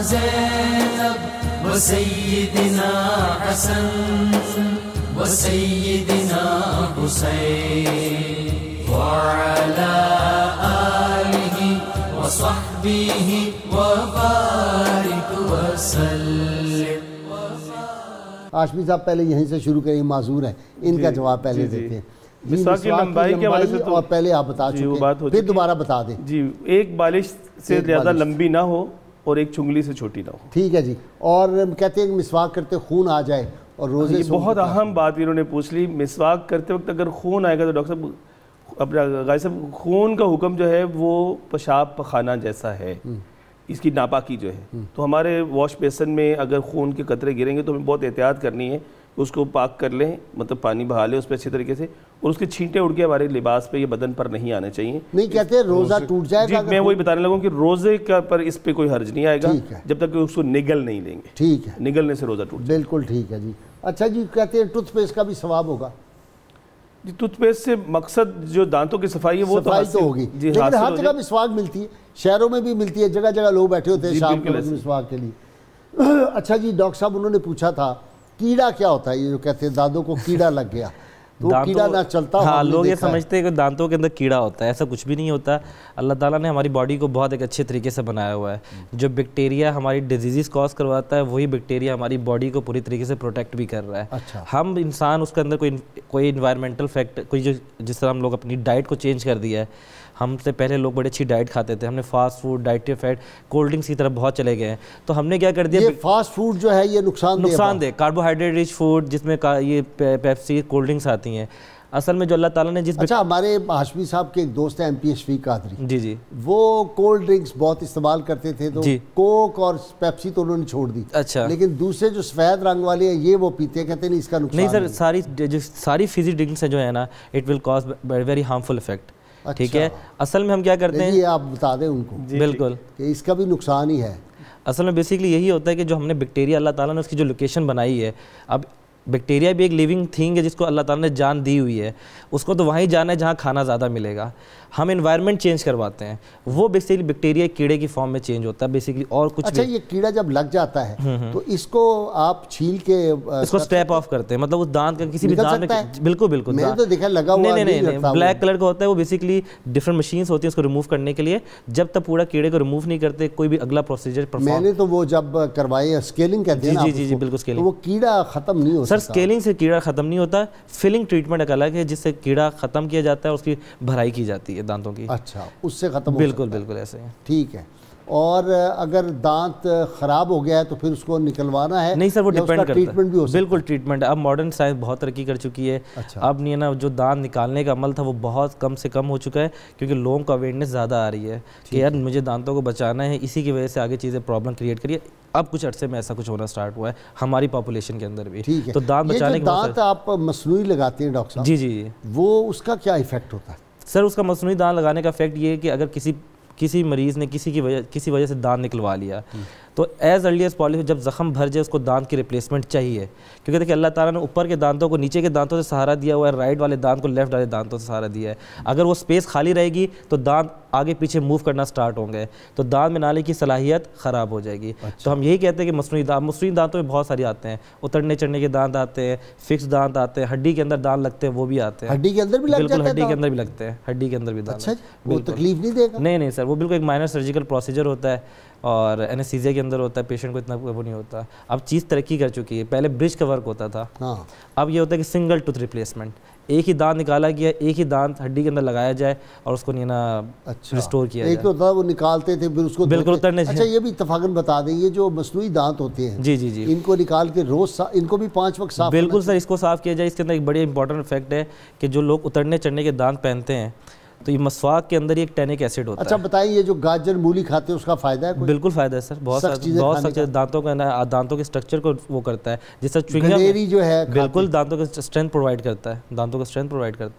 زينب وسيدنا حسن وسيدنا حسين وعلى آله وصحبه وبارك وسلم. ہاشمی صاحب پہلے یہیں سے شروع کریں, معذور ہیں, ان کا جواب پہلے دیتے ہیں. مسواک کی لمبائی کے حوالے سے تو اور پہلے آپ بتا چکے, پھر دوبارہ بتا دیں. جی ایک بالش سے زیادہ لمبی نہ ہو اور ایک چنگلی سے چھوٹی نہ ہو. ٹھیک ہے جی. اور کہتے ہیں کہ مسواک کرتے خون آ جائے اور روزے, یہ بہت اہم بات انہوں نے پوچھ لی. مسواک کرتے وقت اگر خون آئے گا تو ڈاکٹر صاحب اپنا غازی صاحب خون کا حکم جو ہے وہ پیشاب پخانہ جیسا ہے, اس کی ناپاکی جو ہے. تو ہمارے واش بیسن میں اگر خون کے قطرے گریں گے تو ہمیں بہت احتیاط کرنی ہے, اس کو پاک کر لیں, مطلب پانی بہا لیں اس پہ اچھے طریقے سے, اور اس کے چھینٹے اڑ کے ہمارے لباس پہ یا بدن پر نہیں آنے چاہیے. نہیں کہتے روزہ ٹوٹ جائے گا. جی میں وہی بتانے لگوں کہ روزے کا پر اس پہ کوئی حرج نہیں آئے گا جب تک کہ اس کو نگل نہیں لیں گے. ٹھیک ہے, نگلنے سے روزہ ٹوٹ جائے. بالکل ٹھیک ہے جی. اچھا جی, کہتے ہیں ٹوتھ پیسٹ کا بھی ثواب ہوگا. جی ٹوتھ پیسٹ سے مقصد جو دانتوں کی صفائی ہے وہ تو ہوگی, لیکن ہر جگہ مسواک ملتی ہے, شہروں میں بھی ملتی ہے, جگہ جگہ لوگ بیٹھے ہوتے ہیں شام کو مسواک کے لیے. اچھا جی ڈاکٹر صاحب انہوں نے پوچھا تھا کیڑا کیا ہوتا ہے, یہ جو کہتے ہیں دانتوں کو کیڑا لگ گیا, تو کیڑا نہ چلتا. ہاں لوگ یہ سمجھتے ہیں کہ دانتوں کے اندر کیڑا ہوتا ہے, ایسا کچھ بھی نہیں ہوتا. اللہ تعالیٰ نے ہماری باڈی کو بہت ایک اچھے طریقے سے بنایا ہوا ہے. جو بیکٹیریا ہماری ڈیزیزز کاز کرواتا ہے وہی بیکٹیریا ہماری باڈی کو پوری طریقے سے پروٹیکٹ بھی کر رہا ہے. ہم انسان اس کے اندر کوئی انوائرمنٹل فیکٹ, کوئی جو جس طرح ہم لوگ اپنی ڈائٹ کو چینج کر دیا ہے. ہم سے پہلے لوگ بڑی اچھی ڈائٹ کھاتے تھے, ہم نے fast food, dietary fat, cold drinks کی طرف بہت چلے گئے ہیں. تو ہم نے کیا کر دیا, یہ فاسٹ فوڈ جو ہے یہ نقصان دہ, کاربوہائیڈریٹ رچ فوڈ جس میں یہ پیپسی, کولڈ ڈرنکس آتی ہیں. اصل میں جو اللہ تعالیٰ نے اچھا ہمارے ہاشمی صاحب کے ایک دوست ہیں MP شفیق قادری, جی جی, وہ کولڈ ڈرنکس بہت استعمال کرتے تھے, تو کوک اور پیپسی تو انہوں نے چھوڑ دی. اچھا, لیکن دوسرے جو سفید رنگ والے ہیں یہ وہ پیتے ہیں, کہتے ہیں اس کا نقصان نہیں سر. ساری فیزی ڈرنکس ہیں جو ہے نا, it will cause very harmful effect. ٹھیک ہے. اصل میں ہم کیا کرتے ہیں, یہ آپ بتا دیں ان کو بالکل, کہ اس کا بھی نقصان ہی ہے. اصل میں بیسیکلی یہی ہوتا ہے کہ جو ہم نے بیکٹیریا اللہ تعالیٰ نے اس کی جو لوکیشن بنائی ہے, اب بیکٹیریا بھی ایک لیونگ تھنگ ہے جس کو اللہ تعالیٰ نے جان دی ہوئی ہے, اس کو تو وہیں جانا ہے جہاں کھانا زیادہ ملے گا. ہم انوائرمنٹ چینج کرواتے ہیں, وہ بیسیکلی بیکٹیریا کیڑے کی فارم میں چینج ہوتا ہے بیسیکلی, اور کچھ. اچھا, یہ کیڑا جب لگ جاتا ہے تو اس کو آپ چھیل کے اس کو اسٹیپ آف کرتے ہیں, مطلب اس دانت کا کسی بھی دانت میں, بالکل بالکل, میں نے تو دیکھا لگا ہوا نہیں, بلیک کلر کا ہوتا ہے وہ, بیسیکلی ڈفرنٹ مشینس ہوتی ہیں اس کو ریموو کرنے کے لیے. جب تک پورا کیڑے کو ریموو نہیں کرتے کوئی بھی اگلا پروسیجر پرفارم. میں نے تو وہ جب کروائے اسکیلنگ کہتے ہیں نا, جی بالکل اسکیلنگ, وہ کیڑا ختم نہیں ہوتا. سر اسکیلنگ سے کیڑا ختم نہیں ہوتا, فلنگ ٹریٹمنٹ ایک الگ ہے جس سے کیڑا ختم کیا جاتا ہے, اس کی بھرائی کی جاتی ہے دانتوں کی. اچھا, اس سے ختم. بالکل بالکل ایسے ہی. ٹھیک ہے. اور اگر دانت خراب ہو گیا ہے تو پھر اس کو نکلوانا ہے؟ نہیں سر, وہ ڈیپینڈ کرتا ہے, بالکل ٹریٹمنٹ. اب ماڈرن سائنس بہت ترقی کر چکی ہے. اب نہیں ہے نا, جو دانت نکالنے کا عمل تھا وہ بہت کم سے کم ہو چکا ہے, کیونکہ لوگوں کو اویئرنیس زیادہ آ رہی ہے کہ یار مجھے دانتوں کو بچانا ہے, اسی کی وجہ سے آگے چیزیں پرابلم کریٹ کری ہے. اب کچھ عرصے میں ایسا کچھ ہونا سٹارٹ ہوا ہے ہماری پاپولیشن کے اندر بھی. ٹھیک ہے. تو دانت بچانے کے دانت آپ مصنوعی لگاتے ہیں ڈاکٹر صاحب؟ جی, وہ اس کا کیا ایفیکٹ ہوتا ہے؟ سر اس کا مصنوعی دانت لگانے کا افیکٹ یہ ہے کہ اگر کسی مریض نے کسی وجہ سے دانت نکلوا لیا تو ایز ارلی ایز پاسبل جب زخم بھر جائے اس کو دانت کی ریپلیسمنٹ چاہیے, کیونکہ دیکھیں اللہ تعالیٰ نے اوپر کے دانتوں کو نیچے کے دانتوں سے سہارا دیا ہوا ہے, رائٹ والے دانت کو لیفٹ والے دانتوں سے سہارا دیا ہے. اگر وہ اسپیس خالی رہے گی تو دانت آگے پیچھے موو کرنا سٹارٹ ہوں گے, تو دانت میں نالے کی صلاحیت خراب ہو جائے گی. تو ہم یہی کہتے ہیں کہ مصنوعی دانتوں میں بہت سارے آتے ہیں, اترنے چڑھنے کے دانت آتے ہیں, فکس دانت آتے ہیں, ہڈی کے اندر دانت لگتے ہیں وہ بھی آتے ہیں. ہڈی کے اندر بھی لگ جاتے ہیں؟ بالکل ہڈی کے اندر بھی لگتے ہیں, ہڈی کے اندر بھی دانت. اچھا, وہ تکلیف نہیں دے گا؟ نہیں سر, وہ بالکل ایک مائنر سرجیکل پروسیجر ہوتا ہے اور اینستھیزیا کے اندر ہوتا ہے, پیشنٹ کو اتنا وہ نہیں ہوتا. اب چیز ترقی کر چکی ہے, پہلے برج کا ورک ہوتا تھا, اب یہ ہوتا ہے کہ سنگل ٹوتھ ریپلیسمنٹ, ایک ہی دانت نکالا گیا, ایک ہی دانت ہڈی کے اندر لگایا جائے اور اس کو نہیں نا ریسٹور کیا جائے. ایک تو تھا وہ نکالتے تھے پھر اس کو بالکل اترنے. اچھا, یہ بھی اتفاقاً بتا دیں, یہ جو مصنوعی دانت ہوتے ہیں جی ان کو نکال کے روز ان کو بھی 5 وقت صاف. بالکل سر, اس کو صاف کیا جائے. اس کے اندر ایک بڑی امپورٹنٹ فیکٹ ہے کہ جو لوگ اترنے چڑھنے کے دانت پہنتے ہیں تو یہ مسواک کے اندر ایک ٹینک ایسڈ ہوتا ہے. اچھا بتائیں, یہ جو گاجر مولی کھاتے ہیں اس کا فائدہ ہے کوئی؟ بالکل فائدہ ہے سر, بہت سخت دانتوں کے اسٹرکچر کو وہ کرتا ہے, جس طرح گنیری جو ہے بالکل دانتوں کو اسٹرینتھ پرووائڈ کرتا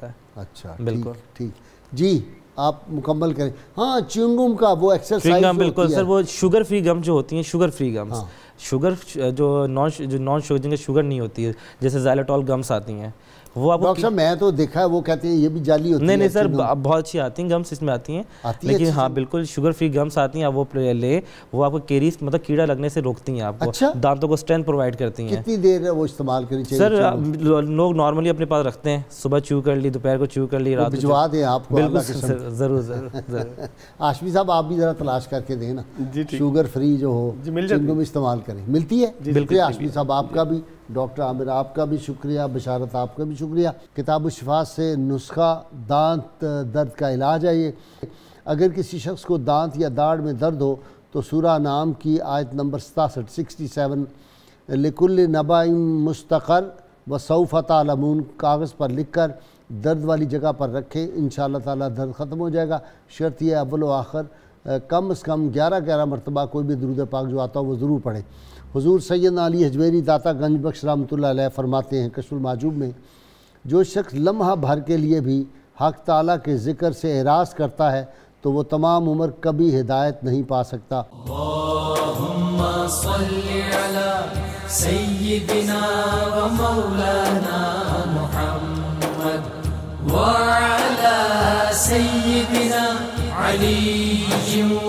ہے. اچھا بالکل ٹھیک جی, آپ مکمل کریں. ہاں, چیونگم کا وہ ایکسرسائز بالکل سر, وہ شوگر فری گم جو ہوتی ہیں, شوگر فری گمس, شوگر جو نان شوگر جن کے شوگر نہیں ہوتی ہے, جیسے زائلوٹال گمس آتی ہیں, وہ آپ ڈاکٹر صاحب میں تو دیکھا ہے وہ کہتے ہیں یہ بھی جعلی ہوتی ہے. نہیں سر, بہت اچھی آتی ہیں گمس, اس میں آتی ہیں, لیکن ہاں بالکل شوگر فری گمس آتی ہیں, آپ وہ لیں, وہ آپ کو کیریز مطلب کیڑا لگنے سے روکتی ہیں, آپ کو دانتوں کو اسٹرینتھ پرووائڈ کرتی ہیں. کتنی دیر وہ استعمال کرنی چاہیے سر؟ لوگ نارملی اپنے پاس رکھتے ہیں, صبح چیو کر لی, دوپہر کو چیو کر لی, رات کو بھجوا دیں آپ کو. بالکل ضرور. ہاشمی صاحب آپ بھی ذرا تلاش کر کے دیں نا, شوگر فری جو ہو چنگم استعمال کریں. ملتی ہے؟ بالکل. ہاشمی صاحب آپ کا بھی, ڈاکٹر عامر آپ کا بھی شکریہ, بشارت آپ کا بھی شکریہ. کتاب الشفا سے نسخہ دانت درد کا علاج ہے یہ. اگر کسی شخص کو دانت یا داڑھ میں درد ہو تو سورہ نام کی آیت نمبر 67 لکل نبع مستقر وسوف تعلمون کاغذ پر لکھ کر درد والی جگہ پر رکھیں, انشاءاللہ تعالیٰ درد ختم ہو جائے گا. شرط یہ اول و آخر کم از کم 11 مرتبہ کوئی بھی درود پاک جو آتا ہو وہ ضرور پڑھیں. حضور سیدنا علی حجویری داتا گنج بخش رحمۃ اللہ علیہ فرماتے ہیں کشف المحجوب میں, جو شخص لمحہ بھر کے لیے بھی حق تعالیٰ کے ذکر سے اعراض کرتا ہے تو وہ تمام عمر کبھی ہدایت نہیں پا سکتا. اللہم صلی علی سیدنا و مولانا محمد وعلی سیدنا علی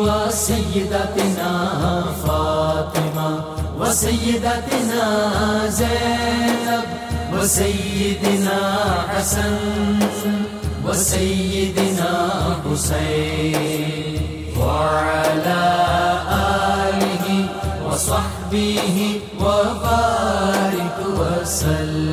و سیدتنا فاطمہ وسیدتنا زینب وسیدنا حسن وسیدنا حسین وعلی آلہ وصحبہ وبارک وسلم.